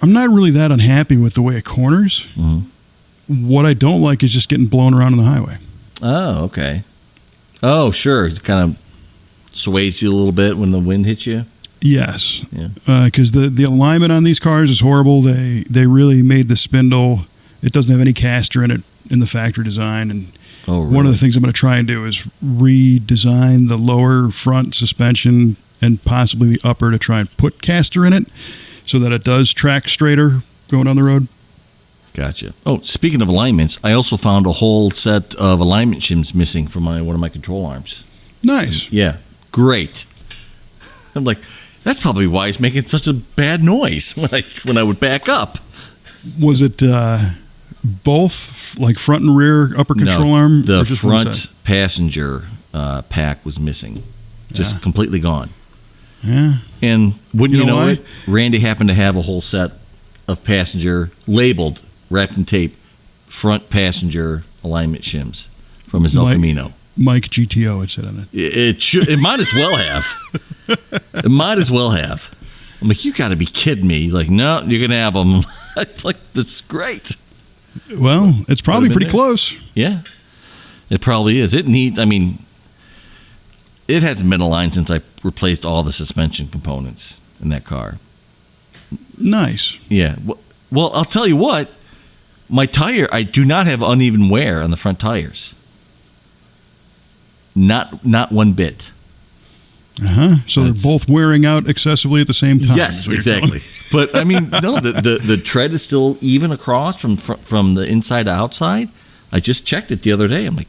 I'm not really that unhappy with the way it corners. Mm-hmm. What I don't like is just getting blown around on the highway. Oh, okay. Oh, sure. It kind of sways you a little bit when the wind hits you. Yes. Yeah. Because the alignment on these cars is horrible. They really made the spindle. It doesn't have any caster in it in the factory design. And one of the things I'm going to try and do is redesign the lower front suspension and possibly the upper to try and put caster in it so that it does track straighter going on the road. Gotcha. Oh, speaking of alignments, I also found a whole set of alignment shims missing from one of my control arms. Nice. Yeah. Great. I'm like, that's probably why it's making such a bad noise when I would back up. Was it both, like front and rear upper control arm? The front passenger pack was missing. Just completely gone. Yeah. And wouldn't you know it, Randy happened to have a whole set of passenger labeled, wrapped in tape, front passenger alignment shims from his El Camino. Mike GTO had said on it. It might as well have. It might as well have. I'm like, you got to be kidding me. He's like, no, you're going to have them. I'm like, that's great. Well, it's probably pretty close. Yeah, it probably is. It hasn't been aligned since I replaced all the suspension components in that car. Nice. Yeah. Well, I'll tell you what. My tire, I do not have uneven wear on the front tires. Not one bit. So they're both wearing out excessively at the same time. Yes, exactly. But I mean, no, the tread is still even across from the inside to outside. I just checked it the other day. I'm like,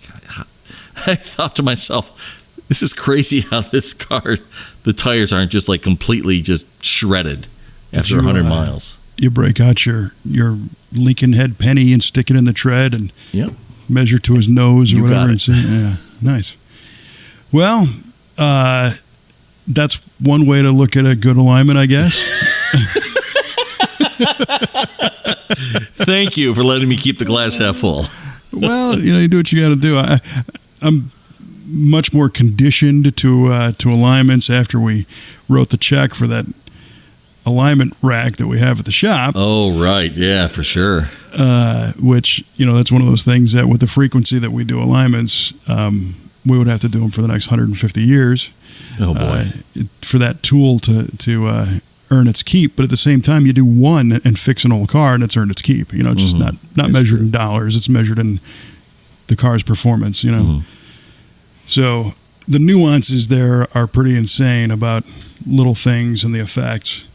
I thought to myself, this is crazy how this car, the tires aren't just like completely just shredded after 100 miles. You break out your Lincoln head penny and stick it in the tread and measure to his nose or You whatever. got it. And see. Yeah, nice. Well, that's one way to look at a good alignment, I guess. Thank you for letting me keep the glass half full. Well, you do what you got to do. I'm much more conditioned to alignments after we wrote the check for that alignment rack that we have at the shop. Oh, right. Yeah, for sure. Which, that's one of those things that with the frequency that we do alignments, we would have to do them for the next 150 years. Oh, boy. For that tool to earn its keep. But at the same time, you do one and fix an old car and it's earned its keep. It's just not measured in dollars. It's measured in the car's performance, So the nuances there are pretty insane about little things and the effects.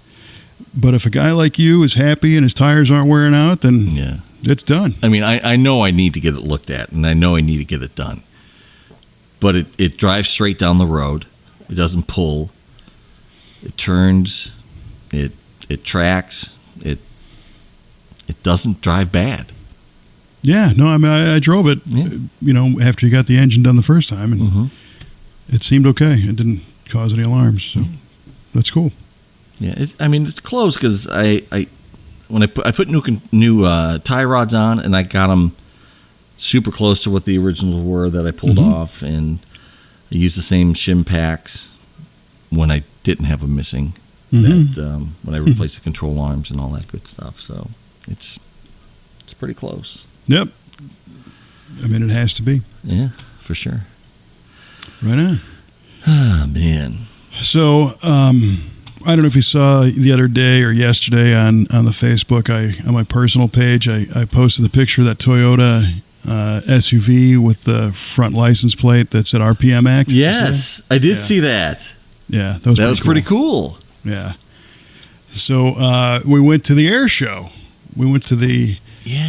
But if a guy like you is happy and his tires aren't wearing out, then it's done. I mean, I know I need to get it looked at, and I know I need to get it done. But it drives straight down the road. It doesn't pull. It turns. It tracks. It doesn't drive bad. Yeah, no, I mean, I drove it, after you got the engine done the first time, and it seemed okay. It didn't cause any alarms, so that's cool. Yeah, it's close because when I put new tie rods on, and I got them super close to what the originals were that I pulled off, and I used the same shim packs when I didn't have them missing. That when I replaced the control arms and all that good stuff, so it's pretty close. Yep. I mean, it has to be. Yeah, for sure. Right on. Ah, man. So, I don't know if you saw the other day or yesterday on the Facebook, on my personal page, I posted the picture of that Toyota SUV with the front license plate that said RPM Act. Yes, I did see that. Yeah, that was pretty cool. Yeah. So we went to the air show. We went to the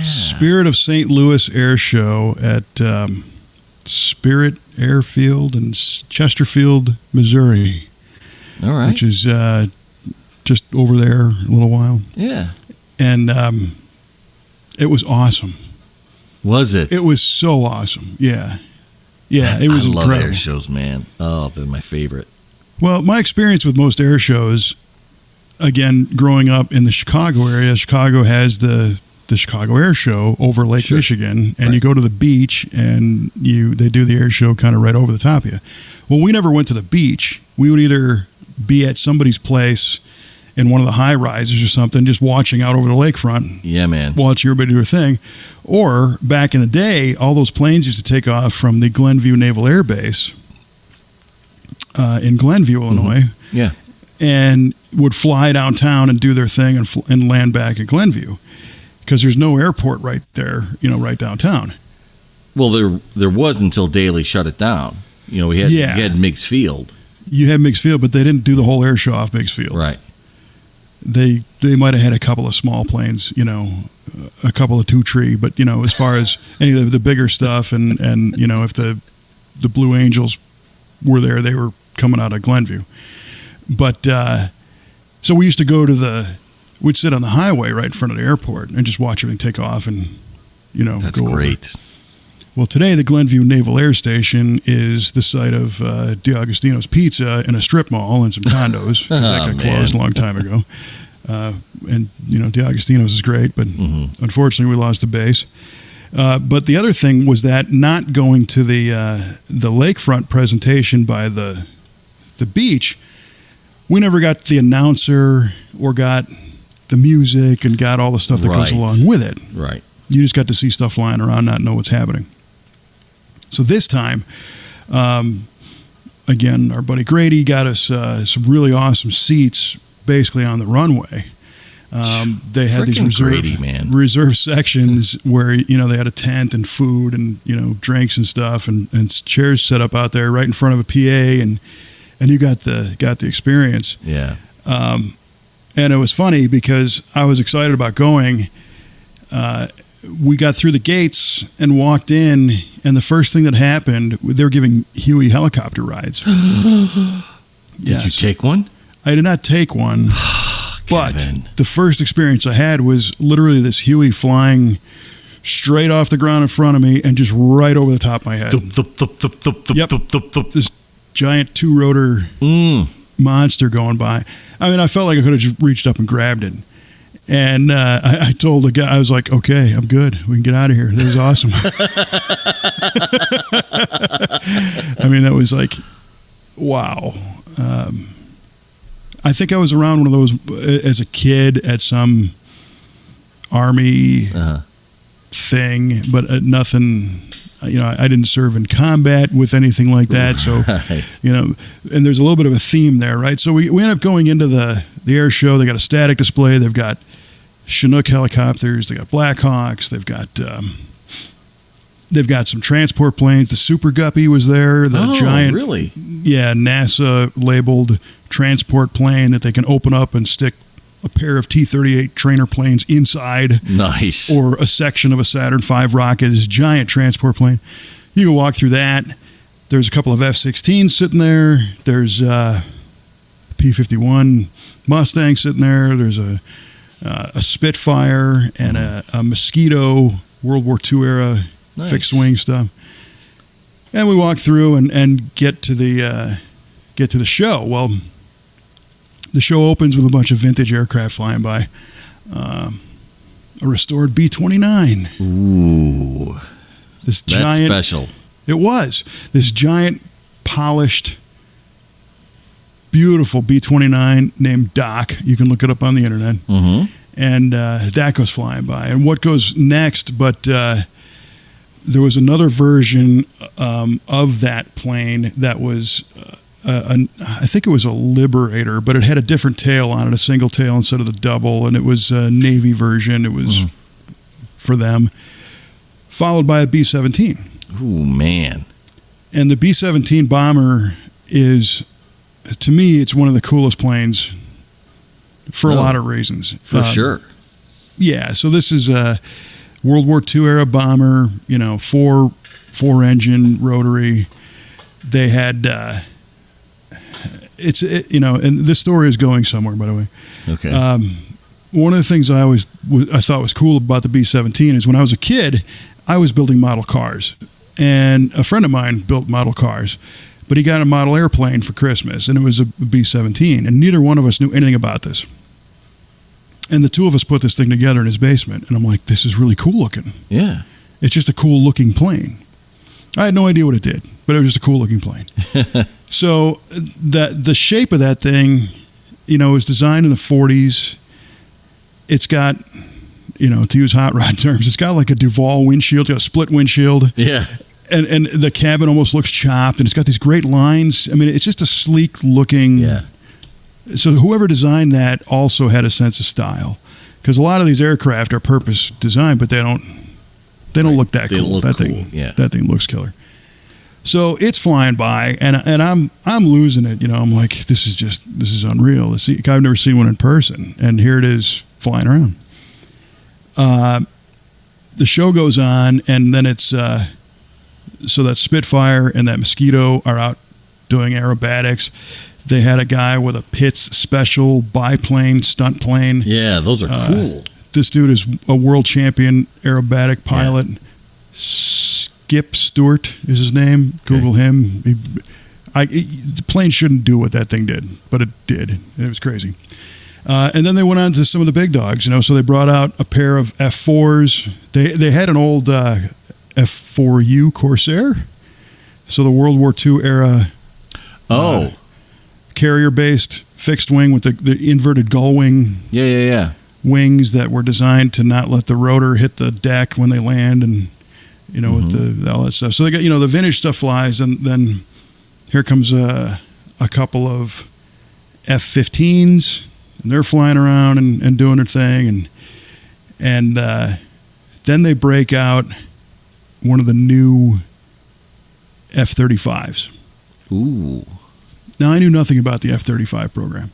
Spirit of St. Louis Air Show at Spirit Airfield in Chesterfield, Missouri. All right. Which is just over there a little while. Yeah. And it was awesome. Was it? It was so awesome. Yeah. Yeah, it was incredible. I love air shows, man. Oh, they're my favorite. Well, my experience with most air shows, again, growing up in the Chicago area, Chicago has the Chicago Air Show over Lake Michigan, and you go to the beach, and they do the air show kind of right over the top of you. Well, we never went to the beach. We would either be at somebody's place in one of the high rises or something, just watching out over the lakefront. Yeah, man. Watching everybody do their thing. Or back in the day, all those planes used to take off from the Glenview Naval Air Base in Glenview, Illinois. Yeah. And would fly downtown and do their thing and land back at Glenview. Because there's no airport right there, right downtown. Well, there was until Daly shut it down. We had Meigs Field. You had Meigs Field, but they didn't do the whole air show off Meigs Field. Right. They might have had a couple of small planes, a couple of two-tree, but as far as any of the bigger stuff, and if the Blue Angels were there, they were coming out of Glenview. But so we used to go we'd sit on the highway right in front of the airport and just watch everything take off and, That's go great. Over. Well, today the Glenview Naval Air Station is the site of DiAgostino's Pizza and a strip mall and some condos. That got closed a long time ago. And, DiAgostino's is great, but unfortunately we lost the base. But the other thing was that not going to the lakefront presentation by the beach, we never got the announcer or got the music and got all the stuff that goes along with it. Right. You just got to see stuff flying around, not know what's happening. So this time, again, our buddy Grady got us some really awesome seats basically on the runway. They had these reserve sections where, they had a tent and food and, drinks and stuff and chairs set up out there right in front of a PA and you got the experience. Yeah. And it was funny because I was excited about going. We got through the gates and walked in, and the first thing that happened, they were giving Huey helicopter rides. Did you take one? I did not take one, but the first experience I had was literally this Huey flying straight off the ground in front of me and just right over the top of my head. This giant 2-rotor monster going by. I mean, I felt like I could have just reached up and grabbed it. And I told the guy, I was like, okay, I'm good. We can get out of here. That was awesome. I mean, that was like, wow. I think I was around one of those as a kid at some Army thing, but nothing, I didn't serve in combat with anything like that. So, and there's a little bit of a theme there, right? So we end up going into the air show. They got a static display. They've got Chinook helicopters. They got Blackhawks. They've got some transport planes. The Super Guppy was there. The giant, really? Yeah, NASA labeled transport plane that they can open up and stick a pair of T-38 trainer planes inside. Nice. Or a section of a Saturn V rocket. This giant transport plane. You can walk through that. There's a couple of F-16s sitting there. There's a P-51 Mustang sitting there. There's a Spitfire and a Mosquito World War II era fixed wing stuff. And we walk through and get to the show. Well, the show opens with a bunch of vintage aircraft flying by. A restored B-29. Ooh. That's special. It was. This giant, polished, beautiful B-29 named Doc. You can look it up on the internet. Mm-hmm. And that goes flying by. And what goes next, but there was another version of that plane that was... I think it was a Liberator, but it had a different tail on it, a single tail instead of the double, and it was a Navy version. It was for them, followed by a B-17. Ooh, man. And the B-17 bomber is, to me, it's one of the coolest planes for a lot of reasons. For sure. Yeah, so this is a World War II era bomber, four-engine rotary. They had... and this story is going somewhere, by the way. Okay. One of the things I thought was cool about the B-17 is when I was a kid, I was building model cars, and a friend of mine built model cars, but he got a model airplane for Christmas, and it was a B-17, and neither one of us knew anything about this. And the two of us put this thing together in his basement, and I'm like, this is really cool looking. Yeah. It's just a cool looking plane. I had no idea what it did, but it was just a cool looking plane. So the shape of that thing, was designed in the 40s. It's got, to use hot rod terms, it's got like a Duval windshield. It's got a split windshield. Yeah. And the cabin almost looks chopped, and it's got these great lines. I mean, it's just a sleek looking. Yeah. So whoever designed that also had a sense of style, because a lot of these aircraft are purpose designed, but they don't look that cool. That thing looks killer. So it's flying by, and I'm losing it. I'm like, this is unreal. I've never seen one in person, and here it is flying around. The show goes on, and then it's so that Spitfire and that Mosquito are out doing aerobatics. They had a guy with a Pitts special biplane stunt plane. Yeah, those are cool. This dude is a world champion aerobatic pilot. Yeah. Skip Stewart is his name. Google him. The plane shouldn't do what that thing did, but it did. It was crazy. And then they went on to some of the big dogs, So they brought out a pair of F4s. They had an old F4U Corsair. So the World War II era. Carrier-based fixed wing with the inverted gull wing. Yeah. Wings that were designed to not let the rotor hit the deck when they land, and with all that stuff. So they got the vintage stuff flies, and then here comes a couple of F-15s, and they're flying around and doing their thing, and then they break out one of the new F-35s. Ooh. Now, I knew nothing about the F-35 program,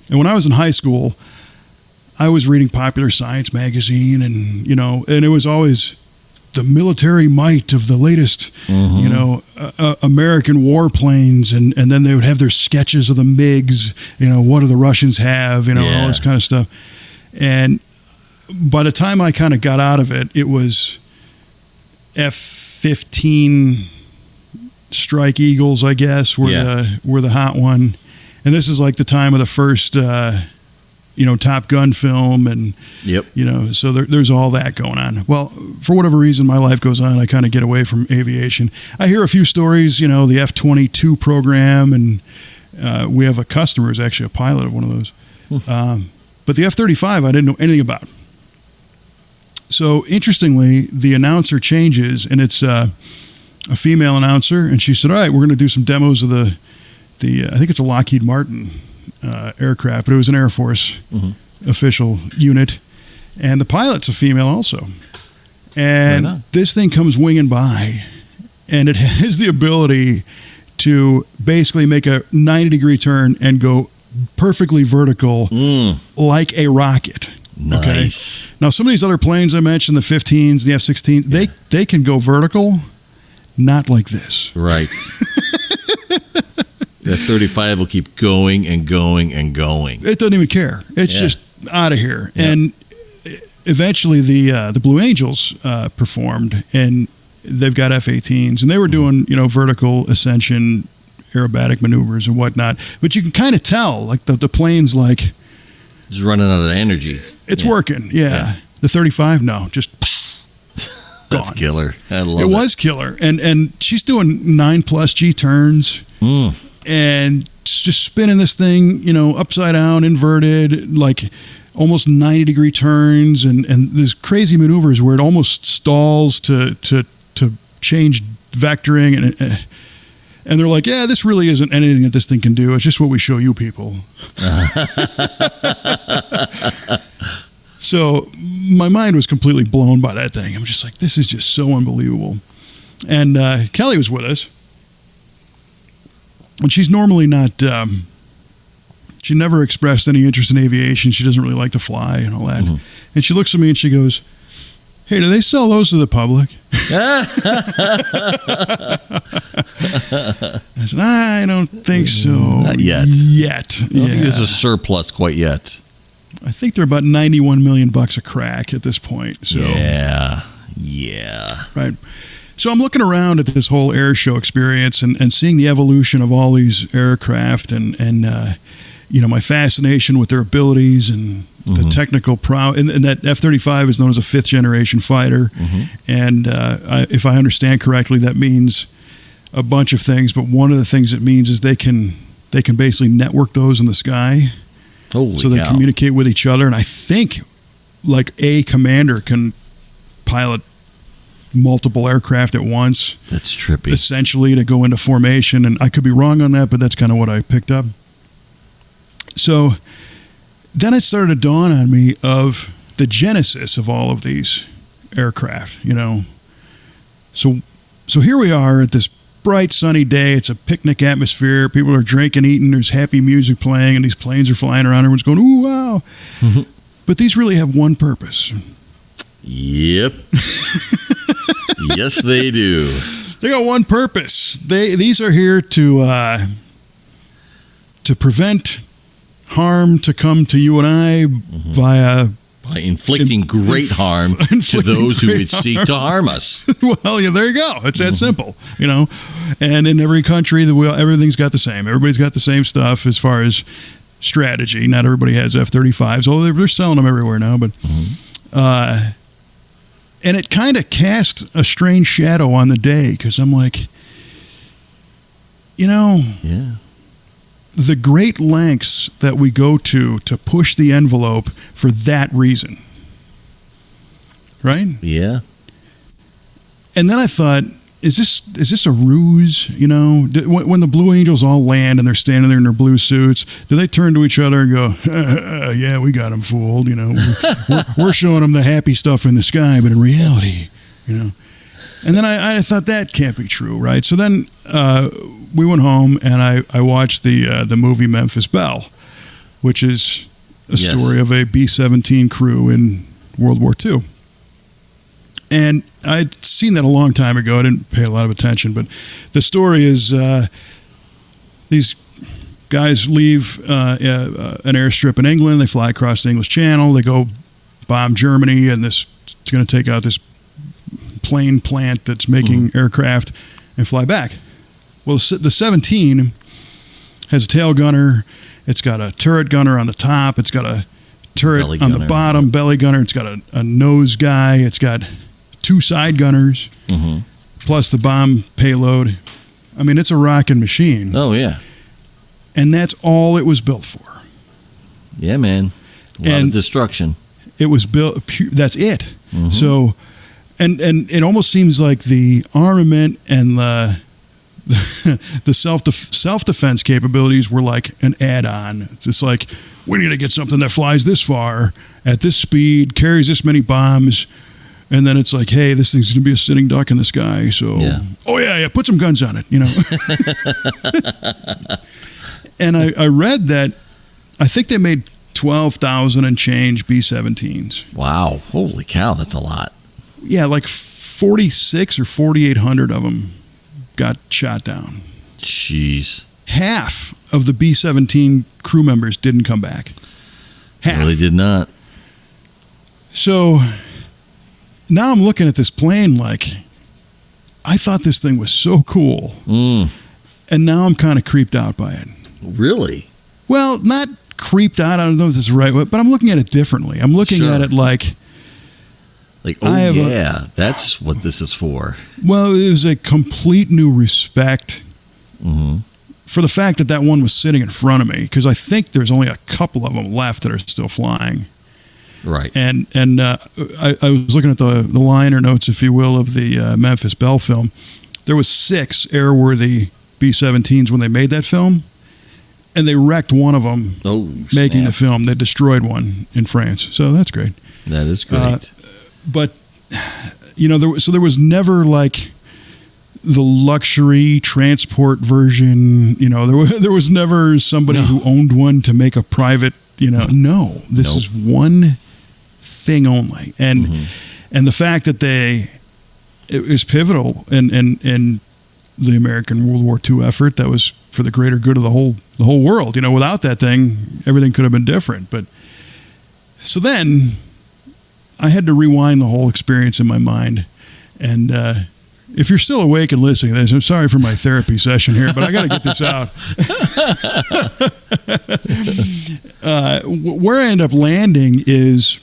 and when I was in high school, I was reading Popular Science magazine, and it was always the military might of the latest, American warplanes, and then they would have their sketches of the MiGs, what do the Russians have, all this kind of stuff. And by the time I kind of got out of it, it was F-15 Strike Eagles, I guess, were the hot one. And this is like the time of the first, Top Gun film. And, so there's all that going on. Well, for whatever reason, my life goes on. I kind of get away from aviation. I hear a few stories, the F-22 program, and we have a customer who's actually a pilot of one of those. But the F-35, I didn't know anything about. So interestingly, the announcer changes, and it's a female announcer, and she said, "All right, we're going to do some demos of the I think it's a Lockheed Martin aircraft, but it was an Air Force official unit, and the pilot's a female also. And this thing comes winging by, and it has the ability to basically make a 90-degree turn and go perfectly vertical like a rocket." Nice. Okay? Now, some of these other planes I mentioned, the 15s, the F-16s, they can go vertical, not like this. Right. The F-35 will keep going and going and going. It doesn't even care. It's just out of here. Yep. And eventually the Blue Angels performed, and they've got F-18s, and they were doing, vertical ascension, aerobatic maneuvers and whatnot. But you can kind of tell, like the plane's like... It's running out of energy. It's working, yeah. The 35, no, just That's gone. killer. I love it. It was killer. And she's doing 9+ G turns and just spinning this thing, upside down, inverted, like almost 90-degree turns and there's crazy maneuvers where it almost stalls to change vectoring and they're like, this really isn't anything that this thing can do. It's just what we show you people. So my mind was completely blown by that thing. I'm just like, this is just so unbelievable. And Kelly was with us. And she's normally not, she never expressed any interest in aviation. She doesn't really like to fly and all that. Mm-hmm. And she looks at me and she goes, "Hey, do they sell those to the public?" I said, "I don't think so. Not yet. I don't think there's a surplus quite yet. I think they're about $91 million a crack at this point. So yeah. Right. So I'm looking around at this whole air show experience and seeing the evolution of all these aircraft and my fascination with their abilities and the technical prowess. And that F-35 is known as a 5th generation fighter. And if I understand correctly, that means a bunch of things. But one of the things it means is they can basically network those in the sky. So they communicate with each other. And I think like a commander can pilot multiple aircraft at once. That's trippy. Essentially to go into formation. And I could be wrong on that, but that's kind of what I picked up. So then it started to dawn on me of the genesis of all of these aircraft, So here we are at this bright sunny day. It's a picnic atmosphere. People are drinking, eating. There's happy music playing, and these planes are flying around. Everyone's going, "Ooh, wow!" But these really have one purpose. Yep. Yes, they do. They got one purpose. These are here to prevent harm to come to you and I by inflicting great harm to those who would seek to harm us. Well, yeah, there you go. It's that simple, And in every country, everything's got the same. Everybody's got the same stuff as far as strategy. Not everybody has F-35s, although they're selling them everywhere now. But and it kind of cast a strange shadow on the day because I'm like, the great lengths that we go to push the envelope for that reason. Right? Yeah. And then I thought, is this a ruse? When the Blue Angels all land and they're standing there in their blue suits, do they turn to each other and go, "Yeah, we got them fooled. We're showing them the happy stuff in the sky, but in reality, And then I thought that can't be true, right? So then we went home and I watched the movie Memphis Belle, which is a story of a B-17 crew in World War II. And I'd seen that a long time ago. I didn't pay a lot of attention, but the story is these guys leave an airstrip in England. They fly across the English Channel. They go bomb Germany, and it's going to take out this plane plant that's making aircraft and fly back. Well, the 17 has a tail gunner. It's got a turret gunner on the top. It's got a turret Belly on the gunner. bottom, belly gunner. It's got a nose guy. It's got 2 side gunners, plus the bomb payload. I mean, it's a rocking machine. Oh, yeah. And that's all it was built for. Yeah, man. A lot of destruction. It was built. That's it. So, and it almost seems like the armament and the self-defense capabilities were like an add-on. It's just like, we need to get something that flies this far at this speed, carries this many bombs, and then it's like, hey, this thing's going to be a sitting duck in the sky. So, oh yeah, put some guns on it, you know. And I read that I think they made 12,000 and change B-17s. Wow. Holy cow, that's a lot. Yeah, like 46 or 4,800 of them got shot down. Jeez. Half of the B-17 crew members didn't come back. Half. No, they did not. So now I'm looking at this plane like, I thought this thing was so cool. And now I'm kind of creeped out by it. Really? Well, not creeped out. I don't know if this is the right way, but I'm looking at it differently. I'm looking at it like, oh, that's what this is for. Well, it was a complete new respect for the fact that one was sitting in front of me, because I think there's only a couple of them left that are still flying. Right. And I was looking at the liner notes, if you will, of the Memphis Belle film. There was 6 airworthy B-17s when they made that film, and they wrecked one of them making the film. They destroyed one in France. So that's great. That is great. But, you know, there was never like the luxury transport version. You know, there was never somebody who owned one to make a private, you know. No, this is one thing only. And the fact that it was pivotal in the American World War II effort, that was for the greater good of the whole world. You know, without that thing, everything could have been different. But so then I had to rewind the whole experience in my mind. And if you're still awake and listening to this, I'm sorry for my therapy session here, but I got to get this out. Where I end up landing is,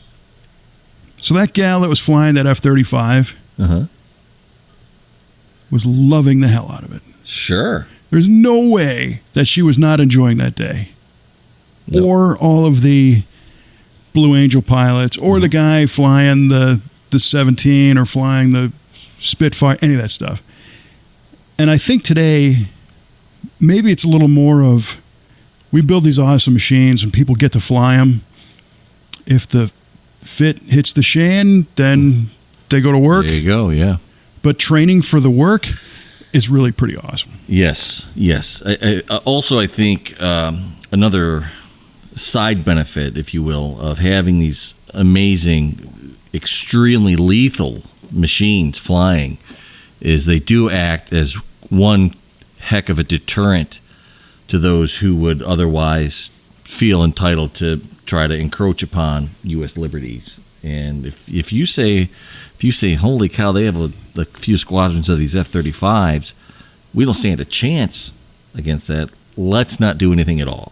so that gal that was flying that F-35 was loving the hell out of it. Sure. There's no way that she was not enjoying that day. No. Or all of the Blue Angel pilots, or the guy flying the 17 or flying the Spitfire, any of that stuff. And I think today, maybe it's a little more of, we build these awesome machines and people get to fly them. If the fit hits the shan, then they go to work. There you go, yeah. But training for the work is really pretty awesome. Yes. I think another side benefit, if you will, of having these amazing, extremely lethal machines flying is they do act as one heck of a deterrent to those who would otherwise feel entitled to try to encroach upon U.S. liberties. And if you say, holy cow, they have a few squadrons of these F-35s, we don't stand a chance against that. Let's not do anything at all.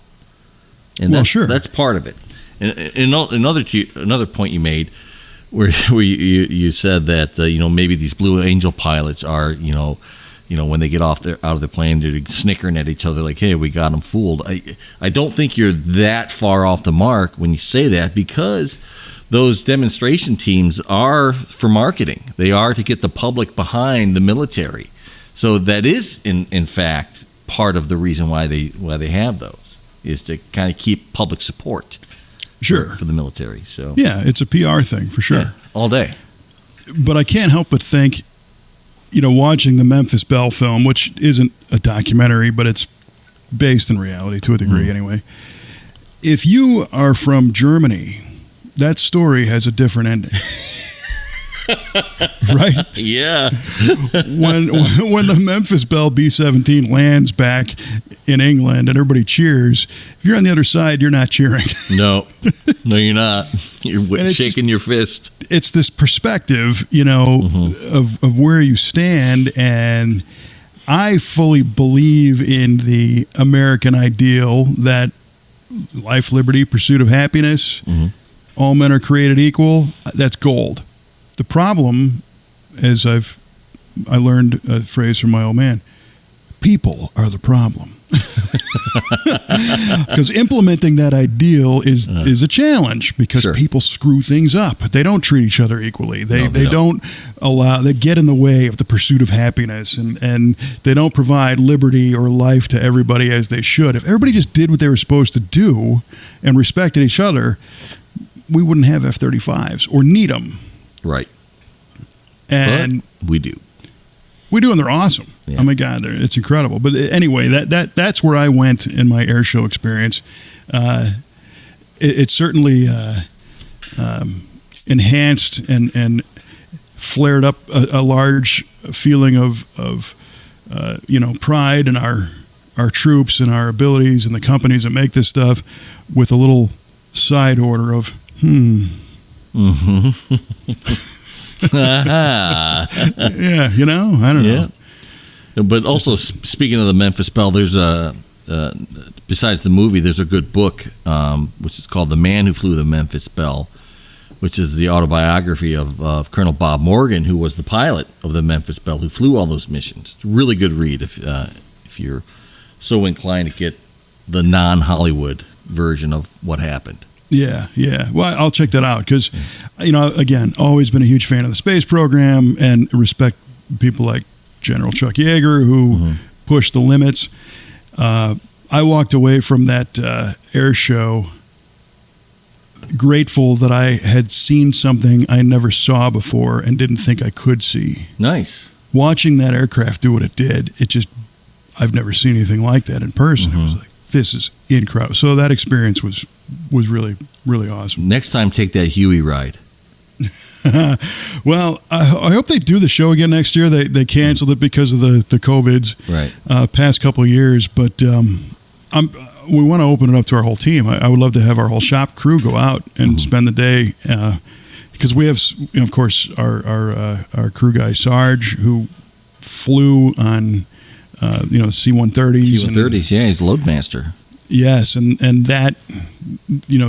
And that's part of it. And another point you made, where you said that maybe these Blue Angel pilots are when they get out of the plane, they're snickering at each other like, hey, we got them fooled. I don't think you're that far off the mark when you say that, because those demonstration teams are for marketing. They are to get the public behind the military. So that is in fact part of the reason why they have those, is to kind of keep public support. Sure. For the military. So yeah, it's a PR thing for sure. Yeah, all day. But I can't help but think, watching the Memphis Belle film, which isn't a documentary, but it's based in reality to a degree anyway. If you are from Germany, that story has a different ending. Right? Yeah. When the Memphis Belle B-17 lands back in England and everybody cheers, if you're on the other side, you're not cheering. No, you're not. You're shaking your fist. It's this perspective, of where you stand, and I fully believe in the American ideal that life, liberty, pursuit of happiness, all men are created equal. That's gold. The problem, as I learned a phrase from my old man, people are the problem. Because implementing that ideal is a challenge, because people screw things up. They don't treat each other equally. They don't allow. They get in the way of the pursuit of happiness, and they don't provide liberty or life to everybody as they should. If everybody just did what they were supposed to do and respected each other, we wouldn't have F-35s or need them. Right. And but we do. We do, and they're awesome. Yeah. Oh my God, it's incredible. But anyway, that's where I went in my air show experience. It certainly enhanced and flared up a large feeling of pride in our troops and our abilities and the companies that make this stuff, with a little side order of yeah, I don't know. But also, speaking of the Memphis Belle, there's besides the movie, there's a good book, which is called The Man Who Flew the Memphis Belle, which is the autobiography of Colonel Bob Morgan, who was the pilot of the Memphis Belle, who flew all those missions. It's a really good read if you're so inclined to get the non-Hollywood version of what happened. Yeah. Well, I'll check that out, because, again, always been a huge fan of the space program and respect people like General Chuck Yeager, who pushed the limits. I walked away from that air show grateful that I had seen something I never saw before and didn't think I could see. Nice. Watching that aircraft do what it did, I've never seen anything like that in person. It was like, this is incredible. So that experience was really, really awesome. Next time, take that Huey ride. Well, I hope they do the show again next year. They canceled it because of the COVIDs past couple of years, but we want to open it up to our whole team. I would love to have our whole shop crew go out and spend the day, because we have, of course, our crew guy Sarge, who flew on C-130s. C-130s, yeah, he's a loadmaster. Yes, and that,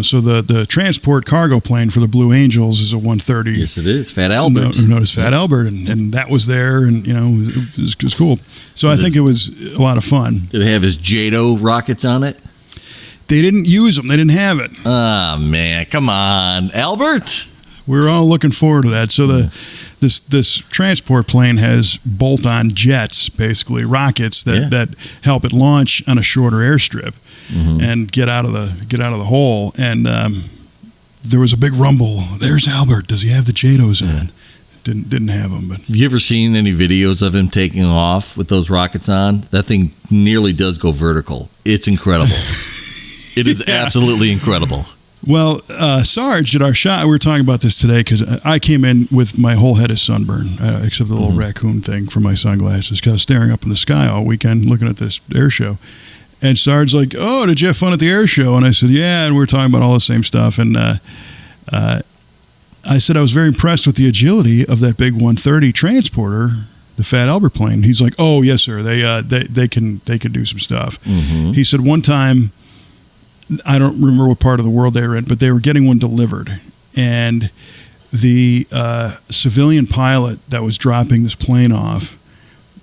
so the transport cargo plane for the Blue Angels is a 130. Yes, it is. Fat Albert. Known as Fat Albert, and that was there, and, it was cool. So I think it was a lot of fun. Did it have his JATO rockets on it? They didn't use them. They didn't have it. Oh, man. Come on, Albert. We're all looking forward to that. So this transport plane has bolt-on jets, basically rockets that help it launch on a shorter airstrip and get out of the hole. And there was a big rumble. There's Albert. Does he have the JATOs on? Didn't have them. But have you ever seen any videos of him taking off with those rockets on? That thing nearly does go vertical. It's incredible. It is absolutely incredible. Well, Sarge at our shop, we were talking about this today, because I came in with my whole head of sunburn, except the little raccoon thing for my sunglasses, because I was staring up in the sky all weekend looking at this air show. And Sarge's like, "Oh, did you have fun at the air show?" And I said, "Yeah," and we were talking about all the same stuff. And I said I was very impressed with the agility of that big 130 transporter, the Fat Albert plane. He's like, "Oh, yes, sir. They can do some stuff." He said one time, I don't remember what part of the world they were in, but they were getting one delivered, and the civilian pilot that was dropping this plane off,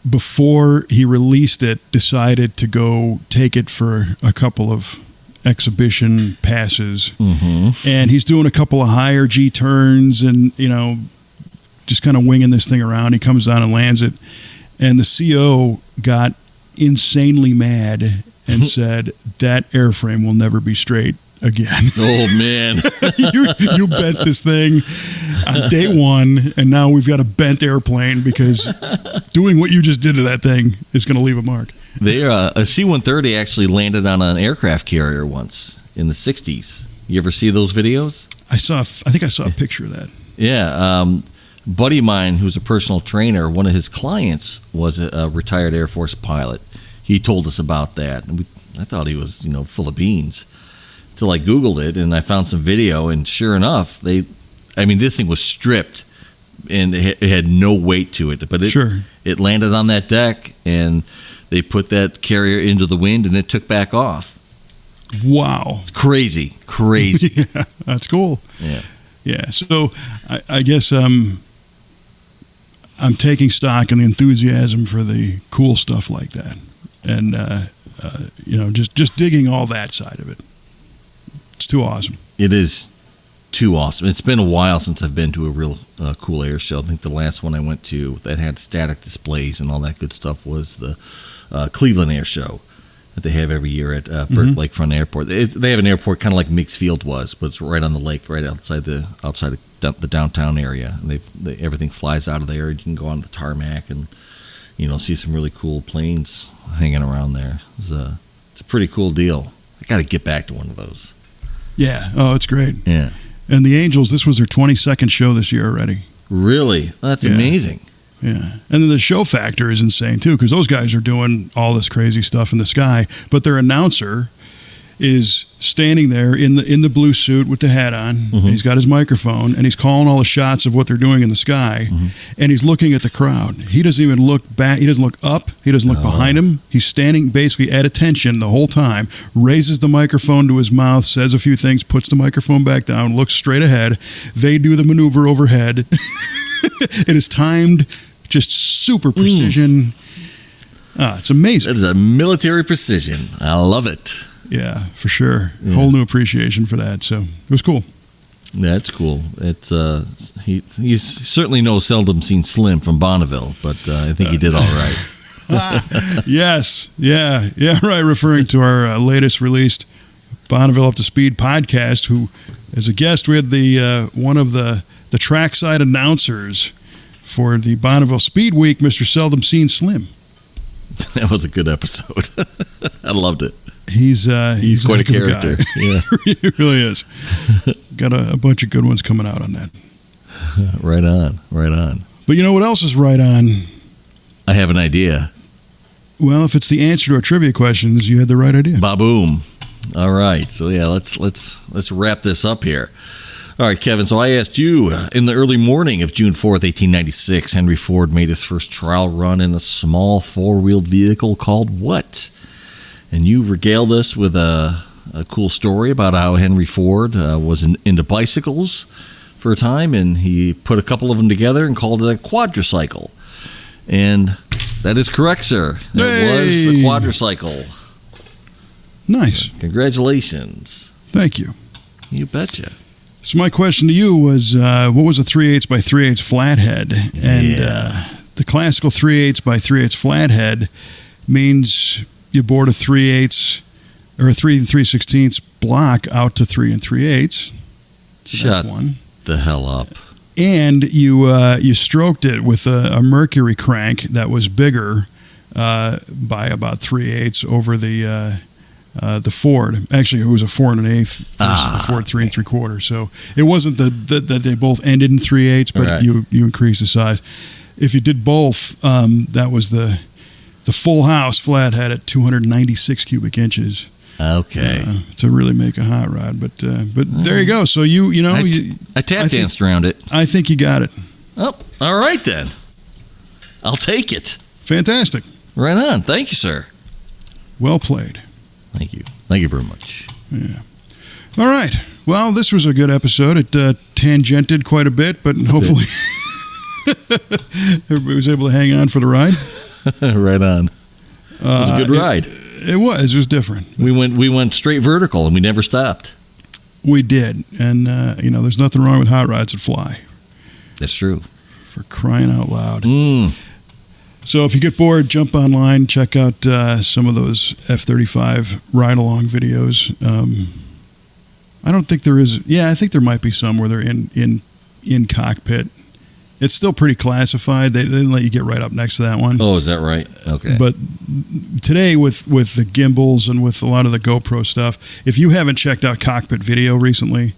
before he released it, decided to go take it for a couple of exhibition passes, and he's doing a couple of higher G turns and just kind of winging this thing around. He comes down and lands it, and the CO got insanely mad and said, "That airframe will never be straight again." Oh, man. you bent this thing on day one, and now we've got a bent airplane, because doing what you just did to that thing is going to leave a mark. A C-130 actually landed on an aircraft carrier once in the 60s. You ever see those videos? I think I saw a picture of that. Yeah. buddy of mine who's a personal trainer, one of his clients was a retired Air Force pilot. He told us about that, and I thought he was, full of beans. So I Googled it, and I found some video, and sure enough, this thing was stripped, and it had no weight to it. But it landed on that deck, and they put that carrier into the wind, and it took back off. Wow. It's crazy. Yeah, that's cool. Yeah. Yeah, so I guess I'm taking stock in the enthusiasm for the cool stuff like that. And, just digging all that side of it. It's too awesome. It is too awesome. It's been a while since I've been to a real cool air show. I think the last one I went to that had static displays and all that good stuff was the Cleveland Air Show that they have every year at Burke Lakefront Airport. They have an airport kind of like Mix Field was, but it's right on the lake, right outside the downtown area. And everything flies out of there. You can go on the tarmac and see some really cool planes hanging around there. It's a pretty cool deal. I got to get back to one of those. Yeah. Oh, it's great. Yeah. And the Angels, this was their 22nd show this year already. Really? That's amazing. Yeah. And then the show factor is insane, too, because those guys are doing all this crazy stuff in the sky. But their announcer is standing there in the blue suit with the hat on. And he's got his microphone, and he's calling all the shots of what they're doing in the sky. And he's looking at the crowd. He doesn't even look back. He doesn't look up. He doesn't look behind him. He's standing basically at attention the whole time, raises the microphone to his mouth, says a few things, puts the microphone back down, looks straight ahead. They do the maneuver overhead. It is timed, just super precision. It's amazing. That is a military precision. I love it. Yeah, for sure. Yeah. Whole new appreciation for that. So it was cool. Yeah, it's cool. It's he's certainly no seldom seen Slim from Bonneville, but I think he did all right. Yes. Yeah, right. Referring to our latest released Bonneville Up to Speed podcast, who, as a guest, we had the one of the trackside announcers for the Bonneville Speed Week, Mr. Seldom Seen Slim. That was a good episode. I loved it. He's quite a character. Yeah, he really is. Got a bunch of good ones coming out on that. Right on. But you know what else is right on? I have an idea. Well, if it's the answer to our trivia questions, you had the right idea. Ba-boom. All right. So yeah, let's wrap this up here. All right, Kevin. So I asked you in the early morning of June 4th, 1896, Henry Ford made his first trial run in a small four-wheeled vehicle called what? And you regaled us with a cool story about how Henry Ford was into bicycles for a time, and he put a couple of them together and called it a quadricycle. And that is correct, sir. That was a quadricycle. Nice. Congratulations. Thank you. You betcha. So my question to you was, what was a 3/8 by 3/8 flathead? And the classical 3/8 by 3/8 flathead means you board a 3/8 or a 3 3/16 block out to 3 3/8. So Shut the hell up. And you stroked it with a Mercury crank that was bigger by about 3/8 over the Ford. Actually, it was a 4 1/8 versus the Ford 3 3/4. So it wasn't that they both ended in 3/8, but right. you increased the size. If you did both, that was the full house flathead at 296 cubic inches. Okay. To really make a hot rod, but there you go. So I tap danced around it. I think you got it. Oh, all right then. I'll take it. Fantastic. Right on. Thank you, sir. Well played. Thank you. Thank you very much. Yeah. All right. Well, this was a good episode. It tangented quite a bit, but hopefully everybody was able to hang on for the ride. Right on. It was a good ride. It was. It was different. We went straight vertical, and we never stopped. We did. And, there's nothing wrong with hot rods that fly. That's true. For crying out loud. So if you get bored, jump online, check out some of those F-35 ride-along videos. I don't think there is. Yeah, I think there might be some where they're in cockpit. It's still pretty classified. They didn't let you get right up next to that one. Oh, is that right? Okay. But today with the gimbals and with a lot of the GoPro stuff, if you haven't checked out cockpit video recently,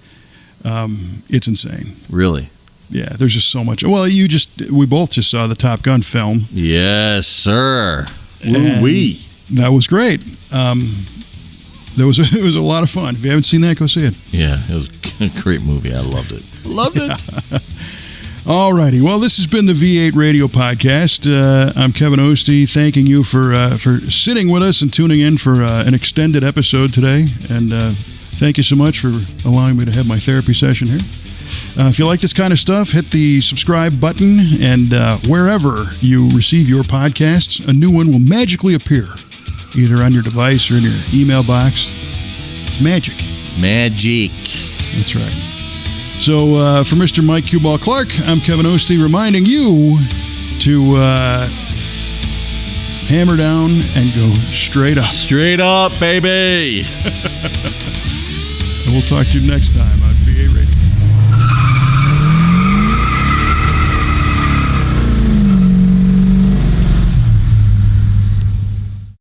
it's insane. Really? Yeah, there's just so much. Well, we both just saw the Top Gun film. Yes, sir. Woo-wee. That was great. It was a lot of fun. If you haven't seen that, go see it. Yeah, it was a great movie. I loved it. Loved it. All righty. Well, this has been the V8 Radio Podcast. I'm Kevin Oeste, thanking you for sitting with us and tuning in for an extended episode today. And thank you so much for allowing me to have my therapy session here. If you like this kind of stuff, hit the subscribe button, and wherever you receive your podcasts, a new one will magically appear, either on your device or in your email box. It's magic. Magic. That's right. So for Mr. Mike Q-Ball Clarke, I'm Kevin Oeste, reminding you to hammer down and go straight up. Straight up, baby. And we'll talk to you next time.